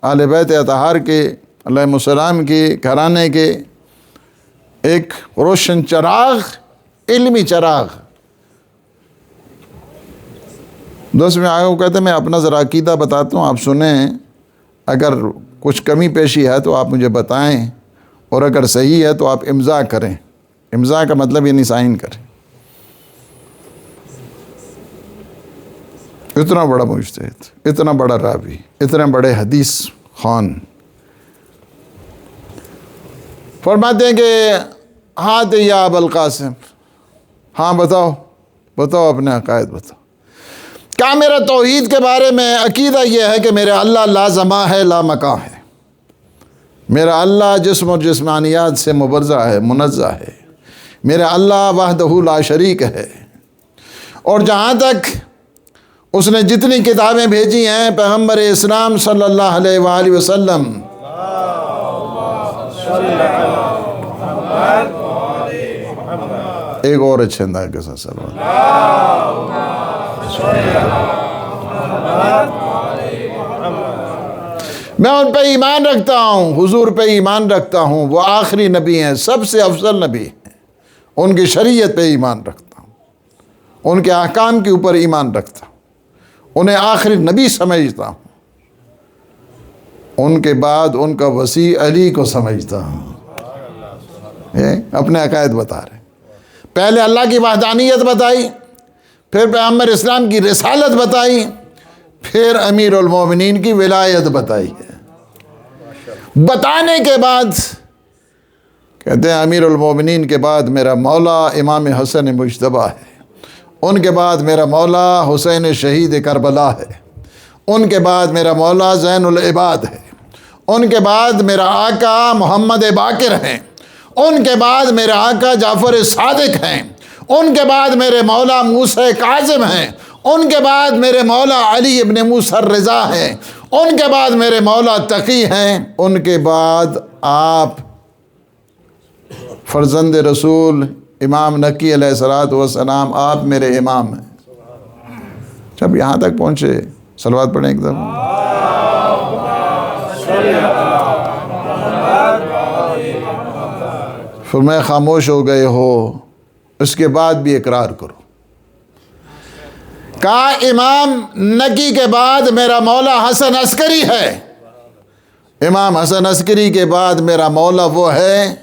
اہل بیت اطہار کے علیہم السلام کے گھرانے کے ایک روشن چراغ، علمی چراغ۔ دوست میں آگے وہ کہتے ہیں میں اپنا ذرا عقیدہ بتاتا ہوں، آپ سنیں، اگر کچھ کمی پیشی ہے تو آپ مجھے بتائیں، اور اگر صحیح ہے تو آپ امضاء کریں۔ امضاء کا مطلب یعنی سائن کریں۔ اتنا بڑا مجتہد، اتنا بڑا راوی، اتنے بڑے حدیث خوان، فرماتے ہیں کہ ہاں تو یا ابو القاسم، ہاں بتاؤ اپنے عقائد بتاؤ۔ کہا میرا توحید کے بارے میں عقیدہ یہ ہے کہ میرا اللہ لا زما ہے لا مکاں ہے، میرا اللہ جسم اور جسمانیات سے مبرزہ ہے، منزہ ہے، میرا اللہ وحدہ لا شریک ہے، اور جہاں تک اس نے جتنی کتابیں بھیجی ہیں پیغمبر اسلام صلی اللہ علیہ وآلہ وسلم، ایک اور اچھے انداز کے ساتھ صلوات، میں ان پہ ایمان رکھتا ہوں، حضور پہ ایمان رکھتا ہوں، وہ آخری نبی ہیں، سب سے افضل نبی ہیں، ان کی شریعت پہ ایمان رکھتا ہوں، ان کے احکام کے اوپر ایمان رکھتا ہوں، انہیں آخری نبی سمجھتا ہوں، ان کے بعد ان کا وسیع علی کو سمجھتا ہوں۔ اپنے عقائد بتا رہے ہیں، پہلے اللہ کی وحدانیت بتائی، پھر پیغمبر اسلام کی رسالت بتائی، پھر امیر المومنین کی ولایت بتائی ہے۔ بتانے کے بعد کہتے ہیں امیر المومنین کے بعد میرا مولا امام حسن مجتبیٰ ہے، ان کے بعد میرا مولا حسین شہید کربلا ہے، ان کے بعد میرا مولا زین العباد ہے، ان کے بعد میرا آقا محمد باقر ہیں، ان کے بعد میرے آقا جعفر صادق ہیں، ان کے بعد میرے مولا موسیٰ کاظم ہیں، ان کے بعد میرے مولا علی ابن موسیٰ الرضا ہیں، ان کے بعد میرے مولا تقی ہیں، ان کے بعد آپ فرزند رسول امام نقی علیہ السلام، آپ میرے امام ہیں۔ جب یہاں تک پہنچے صلوات پڑھیں ایک دم۔ فرمایا خاموش ہو گئے ہو، اس کے بعد بھی اقرار کرو۔ کہا امام نقی کے بعد میرا مولا حسن عسکری ہے، امام حسن عسکری کے بعد میرا مولا وہ ہے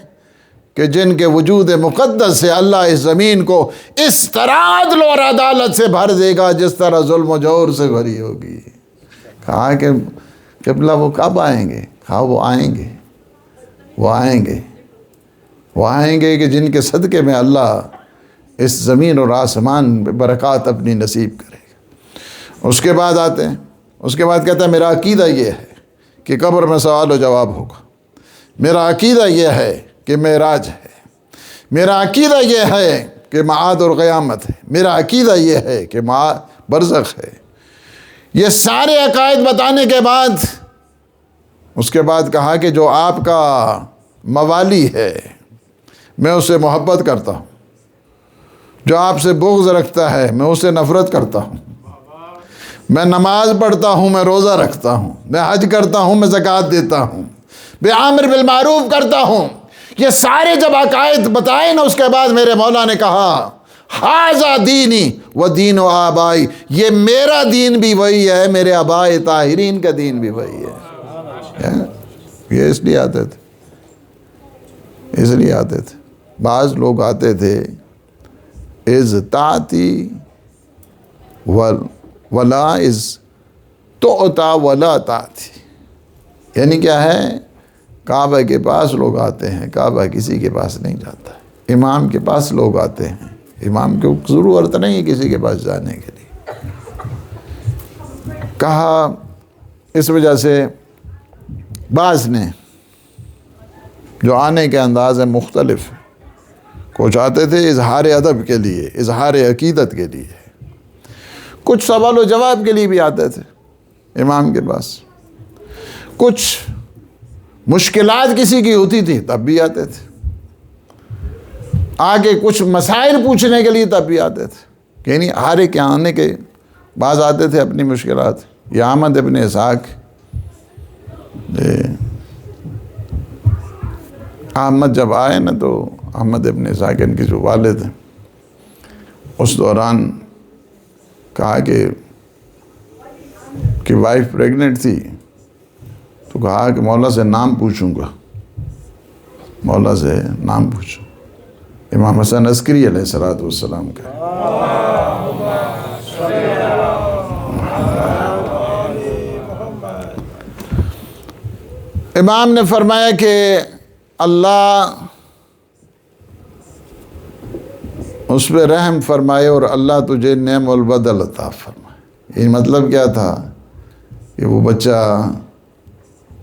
کہ جن کے وجود مقدس سے اللہ اس زمین کو اس طرح عدل اور عدالت سے بھر دے گا جس طرح ظلم و جور سے بھری ہوگی۔ کہا کہ قبلہ وہ کب آئیں گے؟ کہا وہ آئیں گے، وہ آئیں گے، وہ آئیں گے کہ جن کے صدقے میں اللہ اس زمین اور آسمان میں برکات اپنی نصیب کرے گا۔ اس کے بعد آتے ہیں، اس کے بعد کہتا ہے میرا عقیدہ یہ ہے کہ قبر میں سوال و جواب ہوگا، میرا عقیدہ یہ ہے کہ معراج ہے، میرا عقیدہ یہ ہے کہ معاد اور قیامت ہے، میرا عقیدہ یہ ہے کہ برزخ ہے۔ یہ سارے عقائد بتانے کے بعد اس کے بعد کہا کہ جو آپ کا موالی ہے میں اسے محبت کرتا ہوں، جو آپ سے بغض رکھتا ہے میں اسے نفرت کرتا ہوں، میں نماز پڑھتا ہوں، میں روزہ رکھتا ہوں، میں حج کرتا ہوں، میں زکوٰۃ دیتا ہوں، میں امر بالمعروف کرتا ہوں۔ یہ سارے جب عقائد بتائے نا، اس کے بعد میرے مولا نے کہا ھذا دینی و دین و آبائی، یہ میرا دین بھی وہی ہے، میرے آباء طاہرین کا دین بھی وہی ہے۔ یہ اس لیے آتے تھے، اس لیے آتے تھے۔ بعض لوگ آتے تھے از تاتی ولا از توتا ولا تاتی، یعنی کیا ہے؟ کعبہ کے پاس لوگ آتے ہیں، کعبہ کسی کے پاس نہیں جاتا ہے۔ امام کے پاس لوگ آتے ہیں، امام کو ضرورت نہیں ہے کسی کے پاس جانے کے لیے۔ کہا اس وجہ سے بعض نے جو آنے کے انداز مختلف، کچھ آتے تھے اظہار ادب کے لیے، اظہار عقیدت کے لیے، کچھ سوال و جواب کے لیے بھی آتے تھے امام کے پاس، کچھ مشکلات کسی کی ہوتی تھی تب بھی آتے تھے، آگے کچھ مسائل پوچھنے کے لیے تب بھی آتے تھے، کہ یعنی ہر ایک یہاں آنے کے بعض آتے تھے اپنی مشکلات. یہ احمد ابن اسحاق، احمد جب آئے نا تو احمد ابن اسحاق ان کے جو والد ہیں اس دوران کہا کہ وائف پریگننٹ تھی، تو کہا کہ مولا سے نام پوچھوں گا، مولا سے نام پوچھوں. امام حسن عسکری علیہ السلام کا امام نے فرمایا کہ اللہ اس پہ رحم فرمائے اور اللہ تجھے نعم البدل عطا فرمائے. یہ مطلب کیا تھا کہ وہ بچہ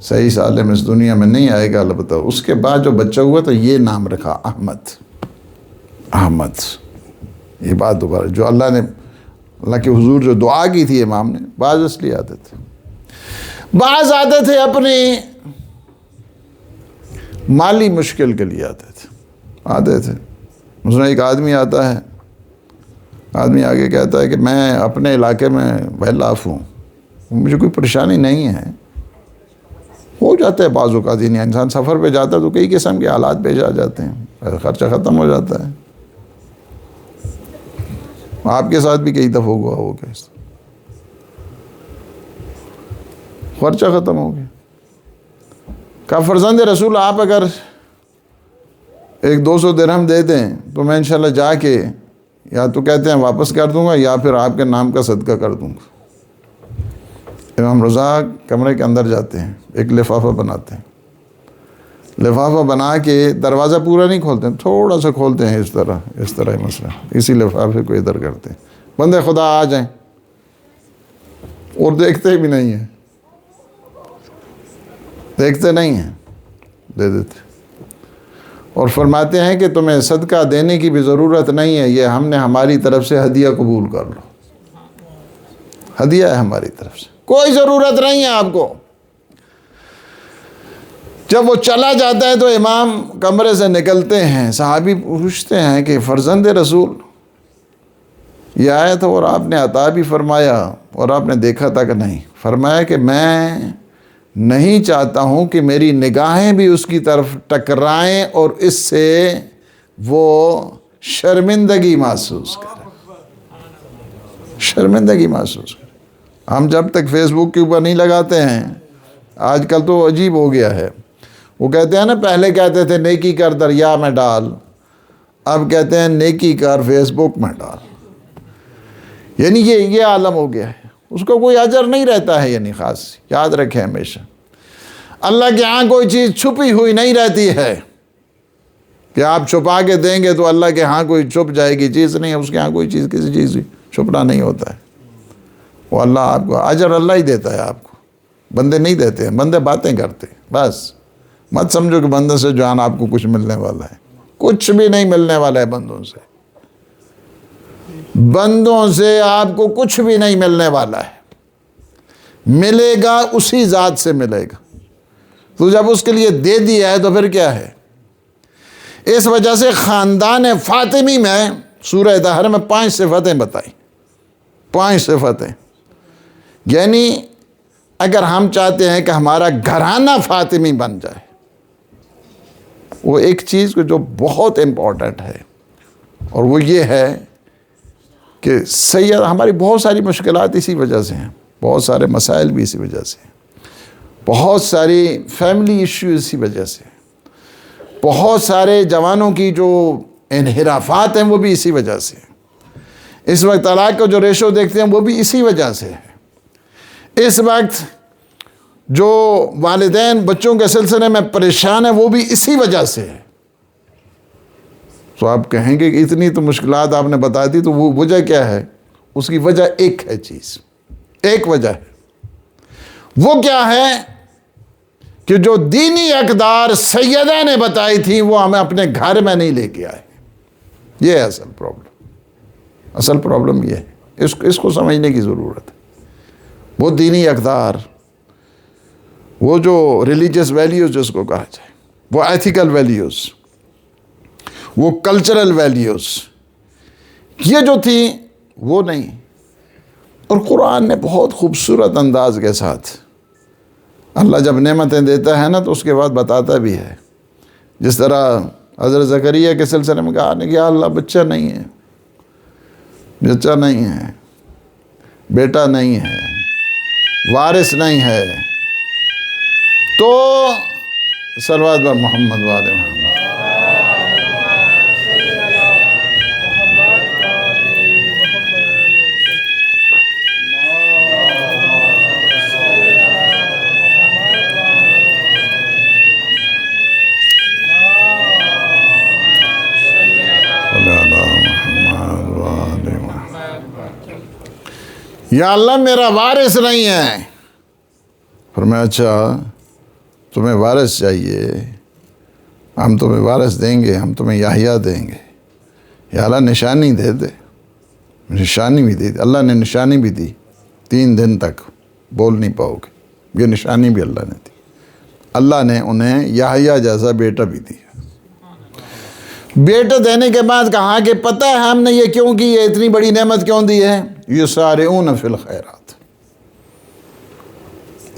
صحیح سالم اس دنیا میں نہیں آئے گا، البتہ اس کے بعد جو بچہ ہوا تو یہ نام رکھا احمد. یہ بات دوبارہ جو اللہ کے حضور جو دعا کی تھی امام نے، بعض اس لیے آتے تھے، بعض آتے تھے اپنی مالی مشکل کے لیے آتے تھے. اس میں ایک آدمی آتا ہے، آدمی آگے کہتا ہے کہ میں اپنے علاقے میں ویل آف ہوں، مجھے کوئی پریشانی نہیں ہے. ہو جاتا ہے بعض اوقات، انسان سفر پہ جاتا ہے تو کئی قسم کے حالات پیش آ جاتے ہیں، خرچہ ختم ہو جاتا ہے. آپ کے ساتھ بھی کئی دفعہ ہوا ہوگا، خرچہ ختم ہو گیا. کہا فرزند رسول آپ اگر 100-200 درہم دے دیں تو میں انشاءاللہ جا کے یا تو کہتے ہیں واپس کر دوں گا یا پھر آپ کے نام کا صدقہ کر دوں گا. امام رضا کمرے کے اندر جاتے ہیں، ایک لفافہ بناتے ہیں، لفافہ بنا کے دروازہ پورا نہیں کھولتے ہیں، تھوڑا سا کھولتے ہیں، اس طرح ہی مسئلہ، اسی لفافے کو ادھر کرتے ہیں. بندے خدا آ جائیں اور دیکھتے بھی نہیں ہیں، دے دیتے اور فرماتے ہیں کہ تمہیں صدقہ دینے کی بھی ضرورت نہیں ہے، یہ ہم نے ہماری طرف سے ہدیہ قبول کر لو، ہدیہ ہے ہماری طرف سے، کوئی ضرورت نہیں ہے آپ کو. جب وہ چلا جاتا ہے تو امام کمرے سے نکلتے ہیں، صحابی پوچھتے ہیں کہ فرزند رسول یہ آیا تھا اور آپ نے عطا بھی فرمایا اور آپ نے دیکھا تھا کہ نہیں؟ فرمایا کہ میں نہیں چاہتا ہوں کہ میری نگاہیں بھی اس کی طرف ٹکرائیں اور اس سے وہ شرمندگی محسوس کرے. ہم جب تک فیس بک کے اوپر نہیں لگاتے ہیں، آج کل تو عجیب ہو گیا ہے، وہ کہتے ہیں نا پہلے کہتے تھے نیکی کر دریا میں ڈال، اب کہتے ہیں نیکی کر فیس بک میں ڈال. یعنی یہ عالم ہو گیا ہے، اس کو کوئی اجر نہیں رہتا ہے. یعنی خاص یاد رکھیں ہمیشہ اللہ کے ہاں کوئی چیز چھپی ہوئی نہیں رہتی ہے کہ آپ چھپا کے دیں گے تو اللہ کے ہاں کوئی چھپ جائے گی چیز نہیں ہے. اس کے ہاں کوئی چیز کسی چیز چھپنا نہیں ہوتا ہے. وہ اللہ آپ کو اجر اللہ ہی دیتا ہے، آپ کو بندے نہیں دیتے ہیں. بندے باتیں کرتے ہیں، بس مت سمجھو کہ بندوں سے جو آپ کو کچھ ملنے والا ہے، کچھ بھی نہیں ملنے والا ہے. بندوں سے آپ کو کچھ بھی نہیں ملنے والا ہے. ملے گا اسی ذات سے ملے گا. تو جب اس کے لیے دے دیا ہے تو پھر کیا ہے؟ اس وجہ سے خاندان فاطمی میں سورہ دہر میں 5 صفتیں بتائی، 5 صفتیں. یعنی اگر ہم چاہتے ہیں کہ ہمارا گھرانہ فاطمی بن جائے، وہ ایک چیز جو بہت امپورٹنٹ ہے اور وہ یہ ہے کہ ہماری بہت ساری مشکلات اسی وجہ سے ہیں، بہت سارے مسائل بھی اسی وجہ سے ہیں، بہت ساری فیملی ایشو اسی وجہ سے، بہت سارے جوانوں کی جو انحرافات ہیں وہ بھی اسی وجہ سے. اس وقت طلاق کا جو ریشو دیکھتے ہیں وہ بھی اسی وجہ سے ہے. اس وقت جو والدین بچوں کے سلسلے میں پریشان ہیں وہ بھی اسی وجہ سے ہے. تو آپ کہیں گے کہ اتنی تو مشکلات آپ نے بتا دی، تو وہ وجہ کیا ہے؟ اس کی وجہ ایک ہے، چیز ایک وجہ ہے. وہ کیا ہے کہ جو دینی اقدار سیدہ نے بتائی تھی وہ ہمیں اپنے گھر میں نہیں لے کے آئے. یہ ہے اصل پرابلم یہ ہے. اس کو سمجھنے کی ضرورت ہے. وہ دینی اقدار، وہ جو ریلیجیس ویلیوز جس کو کہا جائے، وہ ایتھیکل ویلیوز، وہ کلچرل ویلیوز یہ جو تھی وہ نہیں. اور قرآن نے بہت خوبصورت انداز کے ساتھ اللہ جب نعمتیں دیتا ہے نا تو اس کے بعد بتاتا بھی ہے. جس طرح حضرت زکریا کے سلسلے میں کہا کہ یا اللہ بچہ نہیں ہے، بچہ نہیں ہے، بیٹا نہیں ہے، وارث نہیں ہے. تو صلوات بر محمد وآل محمد. یا اللہ میرا وارث نہیں ہے. فرمایا اچھا تمہیں وارث چاہیے، ہم تمہیں وارث دیں گے، ہم تمہیں یحییٰ دیں گے. یا اللہ نشانی دے دے. نشانی بھی دی، اللہ نے نشانی بھی دی. 3 دن تک بول نہیں پاؤ گے، یہ نشانی بھی اللہ نے دی. اللہ نے انہیں یحییٰ جیسا بیٹا بھی دیا. بیٹا دینے کے بعد کہا کہ پتہ ہے ہم نے یہ کیوں کی، یہ اتنی بڑی نعمت کیوں دی ہے؟ یسارعون فی الخیرات.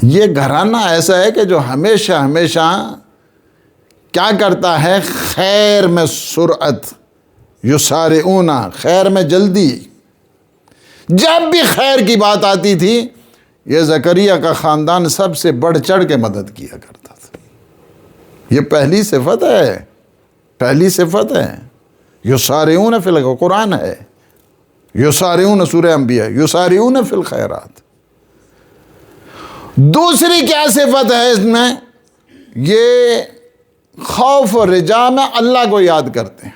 یہ گھرانہ ایسا ہے کہ جو ہمیشہ ہمیشہ کیا کرتا ہے؟ خیر میں سرعت. یسارعون خیر میں جلدی. جب بھی خیر کی بات آتی تھی یہ زکریا کا خاندان سب سے بڑھ چڑھ کے مدد کیا کرتا تھا. یہ پہلی صفت ہے، پہلی صفت ہے. یسارعون فی الخیرات قرآن ہے. یسارعون سورہ انبیاء، یسارعون فی الخیرات. دوسری کیا صفت ہے اس میں؟ یہ خوف و رجا میں اللہ کو یاد کرتے ہیں.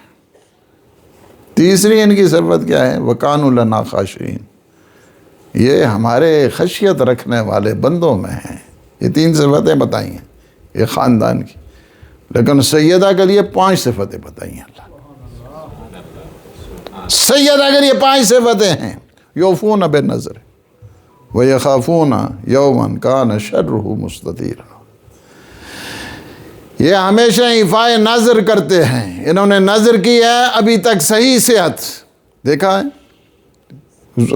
تیسری ان کی صفت کیا ہے؟ وَكَانُوا لَنَا خَاشِعِينَ. یہ ہمارے خشیت رکھنے والے بندوں میں ہیں. یہ 3 صفتیں بتائی ہیں یہ خاندان کی. لیکن سیدہ کے لیے 5 صفتیں بتائی ہیں اللہ. سیدہ کے لیے 5 صفتیں ہیں. یوفون بالنذر وَيَخَافُونَ يَوْمًا كَانَ شَرُّهُ مُسْتَطِيرًا. یہ ہمیشہ ایفائے نظر کرتے ہیں. انہوں نے نظر کی ہے ابھی تک صحیح صحت. دیکھا ہے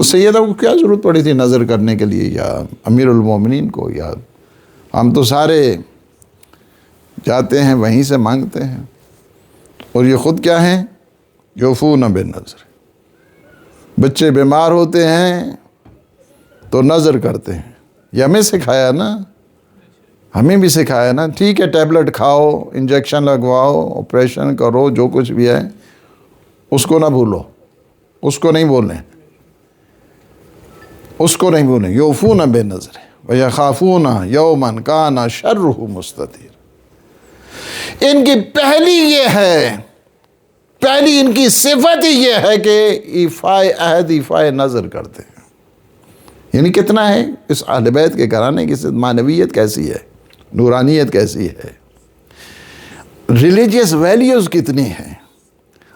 سیدہ کو کیا ضرورت پڑی تھی نظر کرنے کے لیے، یا امیر المومنین کو، یا ہم تو سارے جاتے ہیں وہیں سے مانگتے ہیں. اور یہ خود کیا ہیں؟ یوفون بالنذر. بچے بیمار ہوتے ہیں تو نظر کرتے ہیں. یہ ہمیں سکھایا نا، ہمیں بھی سکھایا نا. ٹھیک ہے ٹیبلٹ کھاؤ، انجیکشن لگواؤ، آپریشن کرو، جو کچھ بھی ہے اس کو نہ بھولو، اس کو نہیں بولیں، اس کو نہیں بولیں. یوفون بالنذر وَيَخَافُونَ يَوْمًا كَانَ شَرُّهُ مُسْتَطِيرًا. ان کی پہلی یہ ہے، پہلی ان کی صفت ہی یہ ہے کہ ایفائے عہد، ایفائے نظر کرتے ہیں. یعنی کتنا ہے اس اہل بیت کے گھرانے کی معنویت کیسی ہے، نورانیت کیسی ہے، ریلیجیس ویلیوز کتنی ہیں،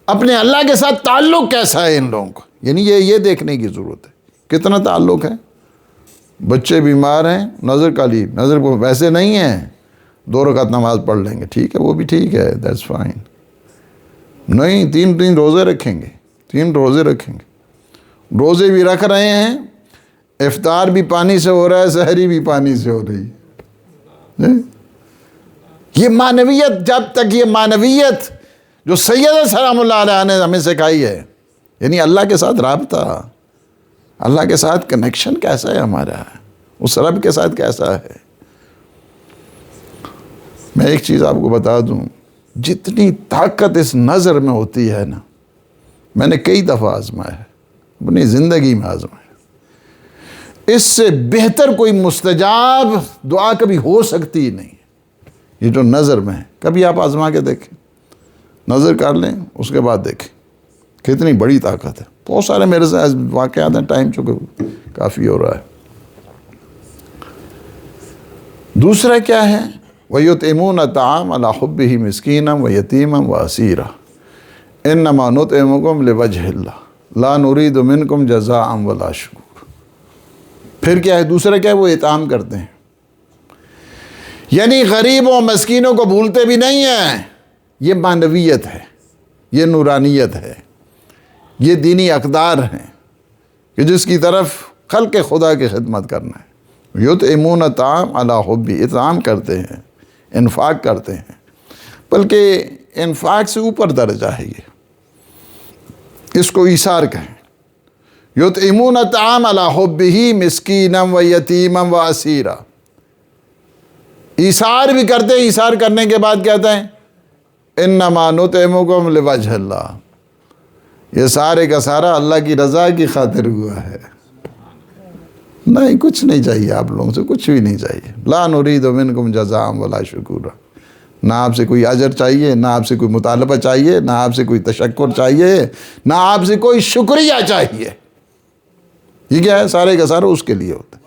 اپنے اللہ کے ساتھ تعلق کیسا ہے ان لوگوں کو. یعنی یہ دیکھنے کی ضرورت ہے کتنا تعلق ہے. بچے بیمار ہیں، نظر کا لی، نظر کو ویسے نہیں ہے 2 رکعت نماز پڑھ لیں گے، ٹھیک ہے وہ بھی ٹھیک ہے، دیٹس فائن. نہیں 3 روزے رکھیں گے، 3 روزے رکھیں گے. روزے بھی رکھ رہے ہیں، افطار بھی پانی سے ہو رہا ہے، سحری بھی پانی سے ہو رہی ہے. یہ معنویت، جب تک یہ معنویت جو سیدہ سلام اللہ علیہ نے ہمیں سکھائی ہے، یعنی اللہ کے ساتھ رابطہ، اللہ کے ساتھ کنیکشن کیسا ہے ہمارا، اس رب کے ساتھ کیسا ہے. میں ایک چیز آپ کو بتا دوں، جتنی طاقت اس نظر میں ہوتی ہے نا، میں نے کئی دفعہ آزمایا ہے، اپنی زندگی میں آزمایا، اس سے بہتر کوئی مستجاب دعا کبھی ہو سکتی ہی نہیں. یہ جو نظر میں ہے، کبھی آپ آزما کے دیکھیں، نظر کر لیں، اس کے بعد دیکھیں کتنی بڑی طاقت ہے. بہت سارے میرے سے واقعات ہیں، ٹائم چونکہ کافی ہو رہا ہے. دوسرا کیا ہے؟ وَيُطْعِمُونَ الطَّعَامَ عَلَىٰ حُبِّهِ مِسْكِينًا وَيَتِيمًا وَأَسِيرًا إِنَّمَا نُطْعِمُكُمْ لِوَجْهِ اللَّهِ لَا نُرِيدُ مِنكُمْ جَزَاءً وَلَا شُكُورًا. پھر کیا ہے؟ دوسرا کیا ہے؟ وہ اطعام کرتے ہیں، یعنی غریبوں مسکینوں کو بھولتے بھی نہیں ہیں. یہ معنویت ہے. یہ نورانیت ہے، یہ دینی اقدار ہیں کہ جس کی طرف خلق خدا کی خدمت کرنا ہے۔ یطعمون الطعام علی حبہ، اطعام کرتے ہیں، انفاق کرتے ہیں، بلکہ انفاق سے اوپر درجہ ہے اس کو ایثار کہیں۔ یطعمون الطعام علی حبہ مسکینا و یتیما و اسیرا، ایثار بھی کرتے ہیں، ایثار کرنے کے بعد کہتے ہیں انما نطعمکم لوجہ اللہ، یہ سارے کا سارا اللہ کی رضا کی خاطر ہوا ہے، نہیں کچھ نہیں چاہیے آپ لوگوں سے، کچھ بھی نہیں چاہیے۔ لا نرید منکم جزاء ولا شکورا، نہ آپ سے کوئی اجر چاہیے، نہ آپ سے کوئی مطالبہ چاہیے، نہ آپ سے کوئی تشکر چاہیے، نہ آپ سے کوئی شکریہ چاہیے۔ یہ کیا ہے؟ سارے کا سارا اس کے لیے ہوتا ہے۔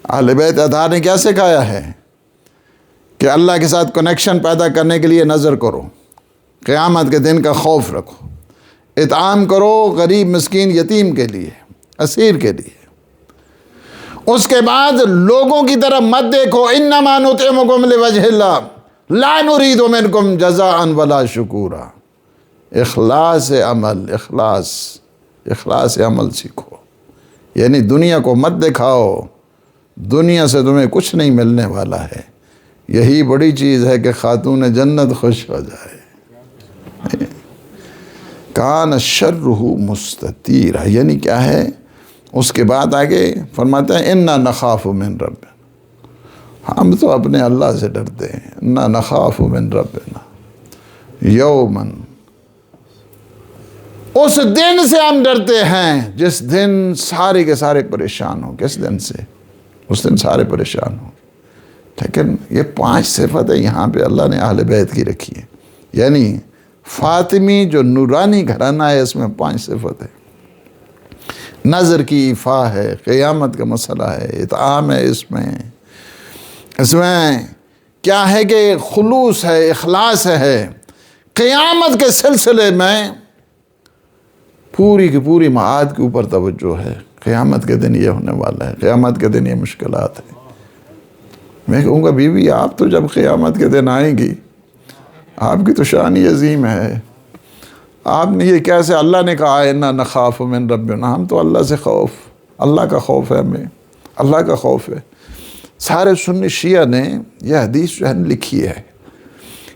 اہل بیت اطہار نے کیا سکھایا ہے کہ اللہ کے ساتھ کنیکشن پیدا کرنے کے لیے نظر کرو، قیامت کے دن کا خوف رکھو، اطعام کرو غریب مسکین یتیم کے لیے، اسیر کے لیے۔ اس کے بعد لوگوں کی طرف مت دیکھو، انما نطعمکم لوجہ اللہ لا نرید منکم جزاء ولا شکورا۔ اخلاص عمل، اخلاص عمل سیکھو، یعنی دنیا کو مت دکھاؤ، دنیا سے تمہیں کچھ نہیں ملنے والا ہے، یہی بڑی چیز ہے کہ خاتون جنت خوش ہو جائے۔ کان شرہ مستطیرا، یعنی کیا ہے؟ اس کے بعد آگے فرماتے ہیں انا نخاف من ربنا، ہم تو اپنے اللہ سے ڈرتے ہیں، انا نخاف من ربنا یومن، اس دن سے ہم ڈرتے ہیں جس دن سارے کے سارے پریشان ہوں۔ کس دن سے؟ اس دن سارے پریشان ہوں۔ لیکن یہ 5 صفتیں یہاں پہ اللہ نے اہل بیت کی رکھی ہیں، یعنی فاطمی جو نورانی گھرانہ ہے اس میں 5 صفتیں، نظر کی ایفا ہے، قیامت کا مسئلہ ہے، اطعام ہے، اس میں کیا ہے کہ خلوص ہے، اخلاص ہے، قیامت کے سلسلے میں پوری کی پوری معاد کے اوپر توجہ ہے۔ قیامت کے دن یہ ہونے والا ہے، قیامت کے دن یہ مشکلات ہیں۔ میں کہوں گا بیوی آپ تو جب قیامت کے دن آئیں گی، آپ کی تو شان ہی عظیم ہے، آپ نے یہ کیسے؟ اللہ نے کہا انا نخاف من ربنا، ہم تو اللہ سے خوف، اللہ کا خوف ہے، ہمیں اللہ کا خوف ہے۔ سارے سنی شیعہ نے یہ حدیث جو ہے لکھی ہے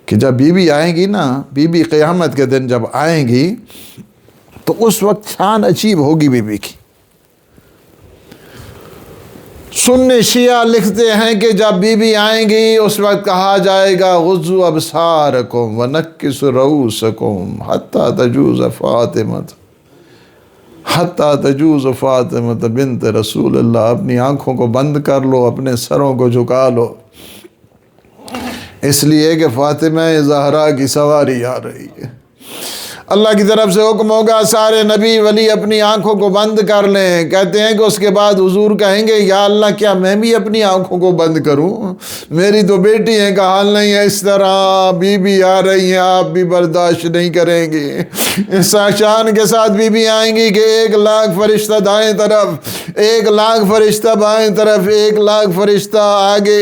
کہ جب بی بی آئیں گی نا، بی بی قیامت کے دن جب آئیں گی تو اس وقت شان عجیب ہوگی بی بی کی۔ سنی شیعہ لکھتے ہیں کہ جب بی بی آئیں گی اس وقت کہا جائے گا غضوا ابصارکم ونکسوا رؤوسکم حتی تجوز فاطمہ بنت رسول اللہ، اپنی آنکھوں کو بند کر لو، اپنے سروں کو جھکا لو، اس لیے کہ فاطمہ زہرا کی سواری آ رہی ہے۔ اللہ کی طرف سے حکم ہوگا سارے نبی ولی اپنی آنکھوں کو بند کر لیں۔ کہتے ہیں کہ اس کے بعد حضور کہیں گے یا اللہ کیا میں بھی اپنی آنکھوں کو بند کروں؟ میری تو بیٹی ہیں کا حال نہیں ہے اس طرح، بی بی آ رہی ہیں، آپ بھی برداشت نہیں کریں گے۔ شان کے ساتھ بی بی آئیں گی کہ 1,00,000 فرشتہ دائیں طرف، 1,00,000 فرشتہ بائیں طرف، 1,00,000 فرشتہ آگے،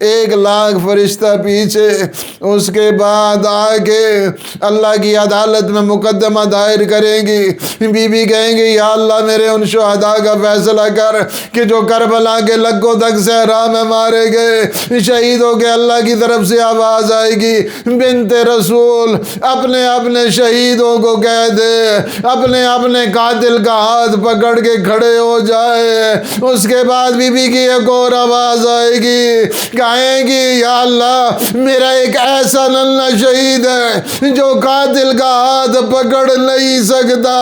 1,00,000 فرشتہ پیچھے۔ اس کے بعد آگے اللہ کی عدالت میں مقدمہ دائر کریں گی۔ بی بی کہیں گی یا اللہ میرے ان شہداء کا فیصلہ کر کہ جو کربلا کے لگوں تک صحرا میں مارے گئے شہیدوں کے، اللہ کی طرف سے آواز آئے گی بنت رسول اپنے اپنے شہیدوں کو کہہ دے اپنے اپنے قاتل کا ہاتھ پکڑ کے کھڑے ہو جائے۔ اس کے بعد بی بی کی ایک اور آواز آئے گی، کہیں گی یا اللہ میرا ایک ایسا ننھا شہید ہے جو قاتل کا ہاتھ پکڑ نہیں سکتا،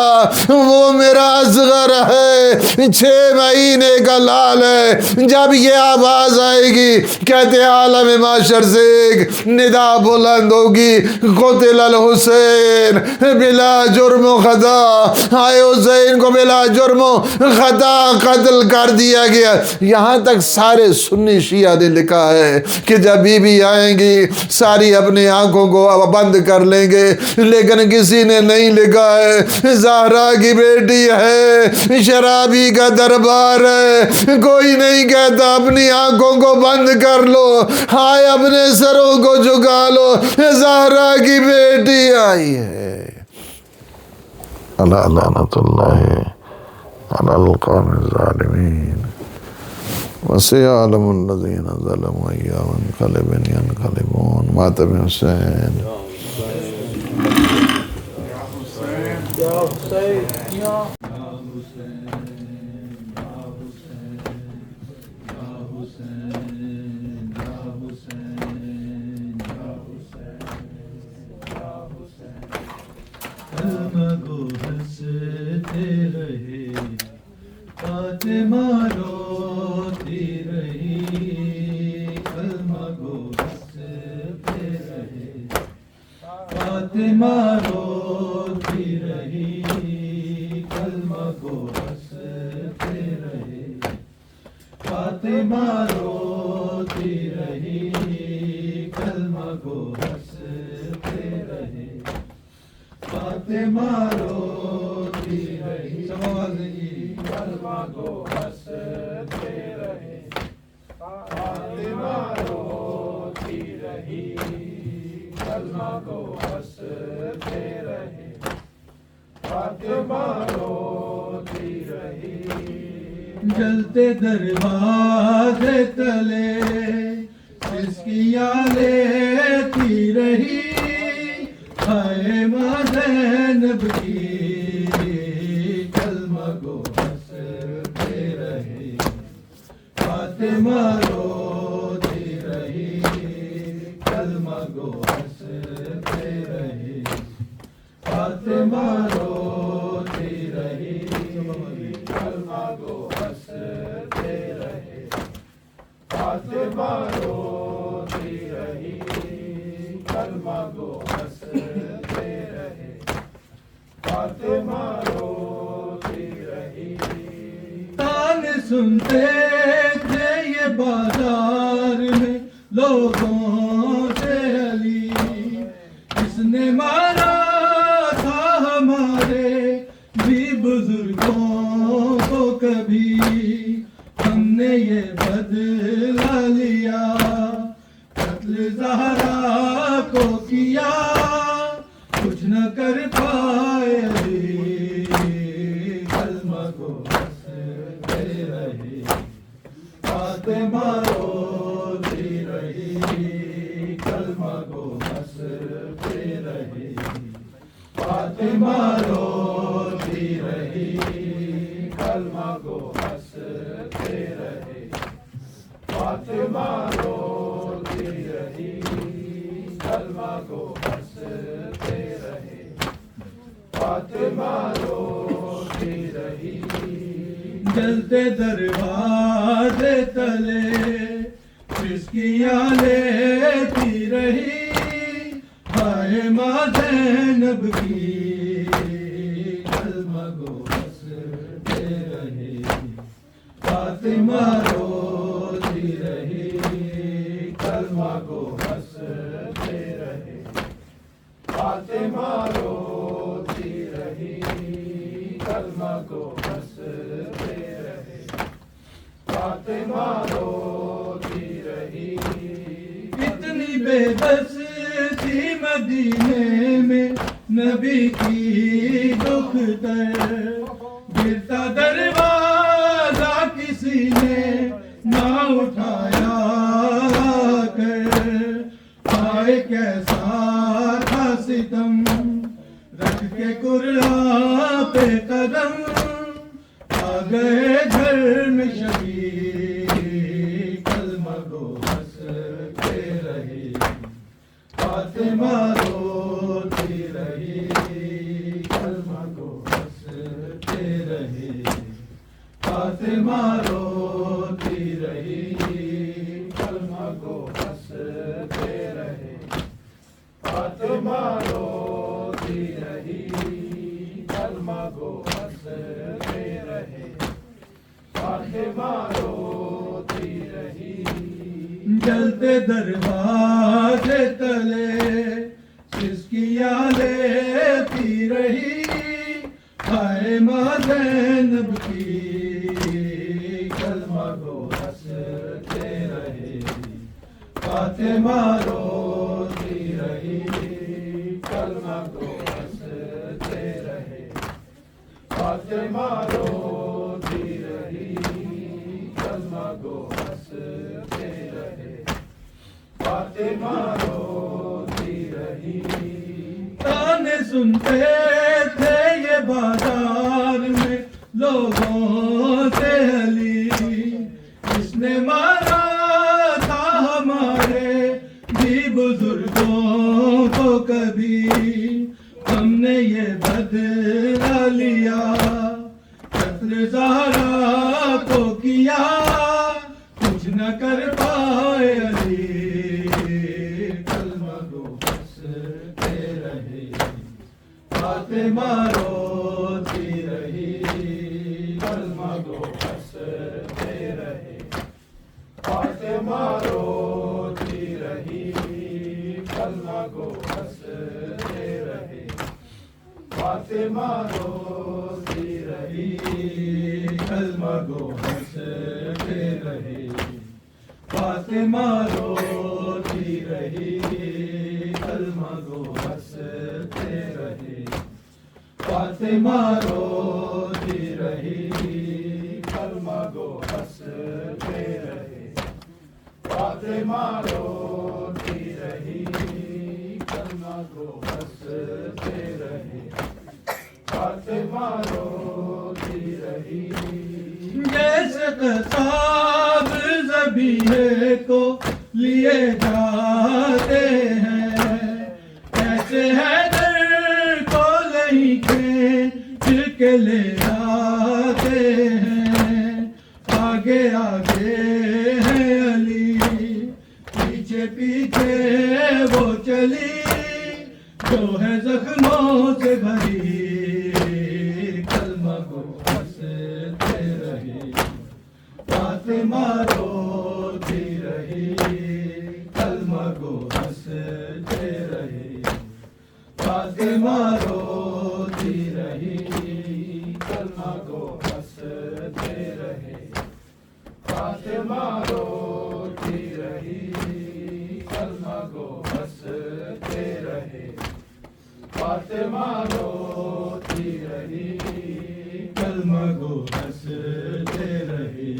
وہ میرا اصغر ہے، 6 مہینے کا لال ہے۔ جب یہ آواز آئے گی کہتے عالم معاشر سے ایک ندا بلند ہوگی، قتل الحسین بلا جرم و خطا، آئے حسین کو بلا جرم و خطا قتل کر دیا گیا۔ یہاں تک سارے سنی شیعہ نے لکھا ہے کہ جب بی بی آئیں گی ساری اپنی آنکھوں کو بند کر لیں گے، لیکن کسی کسی نے نہیں لکھا ہے، زہرا کی بیٹی ہے، شرابی کا دربار ہے، کوئی نہیں کہتا اپنی آنکھوں کو بند کر لو، ہائے اپنے سروں کو جھکا لو، زہرا کی بیٹی آئی ہے۔ اللہ لعنت اللہ علی القوم الظالمین وسيعلم الذين ظلموا أي منقلب ينقلبون. ماتم حسین. فاطمہ روتی رہی، کلمہ گو ہنستے رہے، فاطمہ روتی رہی، کلمہ گو ہنستے رہے، فاطمہ روتی رہی، کلمہ گو ہنستے رہے، فاطمہ روتی رہی، سب آواز دیجیے، کلمہ گو ہنستے رہے، فاطمہ روتی رہی، کلمہ گو ہنستے رہے، فاطمہ روتی رہی، جلتے دروازے تلے سسکیاں لیتی رہی، ہائے ماں زینب کی کلمہ گو ہنستے رہے، فاطمہ روتی رہی، کلمہ گو ہنستے رہے، فاطمہ روتی رہی، کلمہ گو ہنستے رہے، فاطمہ روتی رہی، کلمہ گو ہنستے رہے، فاطمہ روتی رہی، تانے سنتے تھے یہ بازار میں لوگوں سے علی، جس نے مارا تھا ہمارے بھی بزرگوں کو کبھی، ہم نے یہ بدلہ لیا، قتل زہرا کو کیا، کچھ نہ کر پائے علی، کلمہ گو ہنستے رہے، فاطمہ روتی رہی، کلمہ گو ہنستے رہے، فاطمہ روتی رہی، کلمہ گو ہنستے رہے، فاطمہ روتی رہی، کلمہ گو ہنستے رہے، فاطمہ روتی رہی، جلتے دروازے تلے سسکیاں لیتی رہی، ہائے ماں زینب کی کلمہ گو ہنستے رہے، فاطمہ روتی رہی، کلمہ گو ہنستے رہے، فاطمہ روتی رہی، کلمہ گو ہنستے رہے، فاطمہ روتی رہی، اتنی بے بس تھی مدینے میں نبی کی دختر، گرتا دروازہ کسی نے نہ اٹھایا کر، ہائے کیسا تھا ستم، رکھ کے قرآن پہ قدم، آ گئے گھر میں شبی، کلمہ گو ہنستے رہے، فاطمہ روتی رہی، کلمہ گو ہنستے رہے، فاطمہ روتی رہی، کلمہ گو ہنستے رہے، فاطمہ روتی رہی، کلمہ گو ہنستے رہے، فاطمہ روتی رہی، جلتے دروازے تلے سسکیاں لیتی رہی ہائے ماں زینب کی کلمہ گو ہنستے رہے فاطمہ روتی رہی کلمہ گو ہنستے رہے فاطمہ روتی رہی کلمہ گو ہنستے رہے فاطمہ روتی رہی تانے سنتے تھے یہ بازار میں لوگوں سے علی اس نے مارا تھا ہمارے بھی بزرگوں کو کبھی ہم نے یہ بدلہ لیا قتل زہرا کو کیا کچھ نہ کر پائے علی کلمہ گو ہنستے رہے فاطمہ روتی رہی کلمہ گو ہنستے رہے فاطمہ روتی رہی کلمہ گو ہنستے رہے فاطمہ روتی رہی کلمہ گو ہنستے رہے فاطمہ روتی رہی کلمہ گو ہنستے رہے فاطمہ روتی رہی کلمہ گو ہنستے رہے فاطمہ روتی رہی کلمہ گو ہنستے رہے فاطمہ روتی رہی جیسے قصاب ذبیحے کو لیے جاتے ہیں ایسے حیدر کو نہیں کھینچ کے لے آتے ہیں آگے آگے ہے علی پیچھے پیچھے وہ چلی جو ہے زخموں سے بھری کلمہ گو ہنستے رہی فاطمہ روتی رہی کلمہ گو ہنستے رہی فاطمہ روتی رہی کلمہ گو ہنستے رہے فاطمہ روتی رہی کلمہ گو ہنستے رہے فاطمہ روتی رہی کلمہ گو ہنستے رہی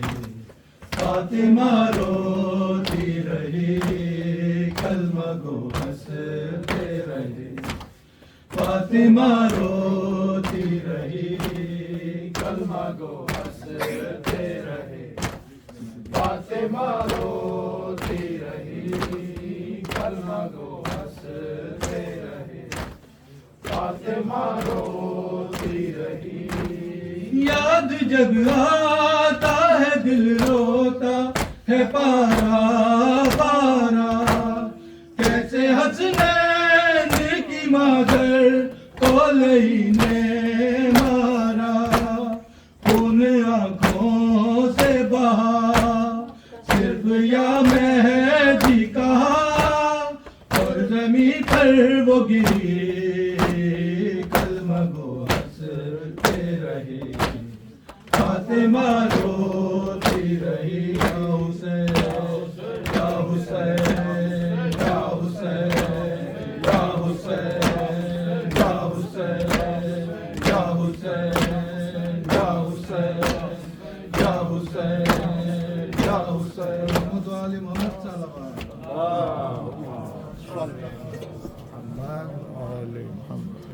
فاطمہ روتی رہی کلمہ گو ہنستے رہے فاطمہ روتی رہی کلمہ گو ہنستے رہے فاطمہ روتی رہی کلمہ گو ہنستے رہے فاطمہ روتی رہی یاد جب آتا ہے دل روتا ہے پارا پارا کیسے حسنین کی مادر کو لئی نے مارا خون آنکھوں سے بہا صرف یا مہدی کہا اور زمین پر وہ گری کلمہ گو ہنستے رہی فاطمہ روتی رہی یا حسین یا حسین یا حسین یا حسین یا حسین یا حسین یا حسین یا حسین یا حسین محمد علی محمد صلی اللہ علیہ وسلم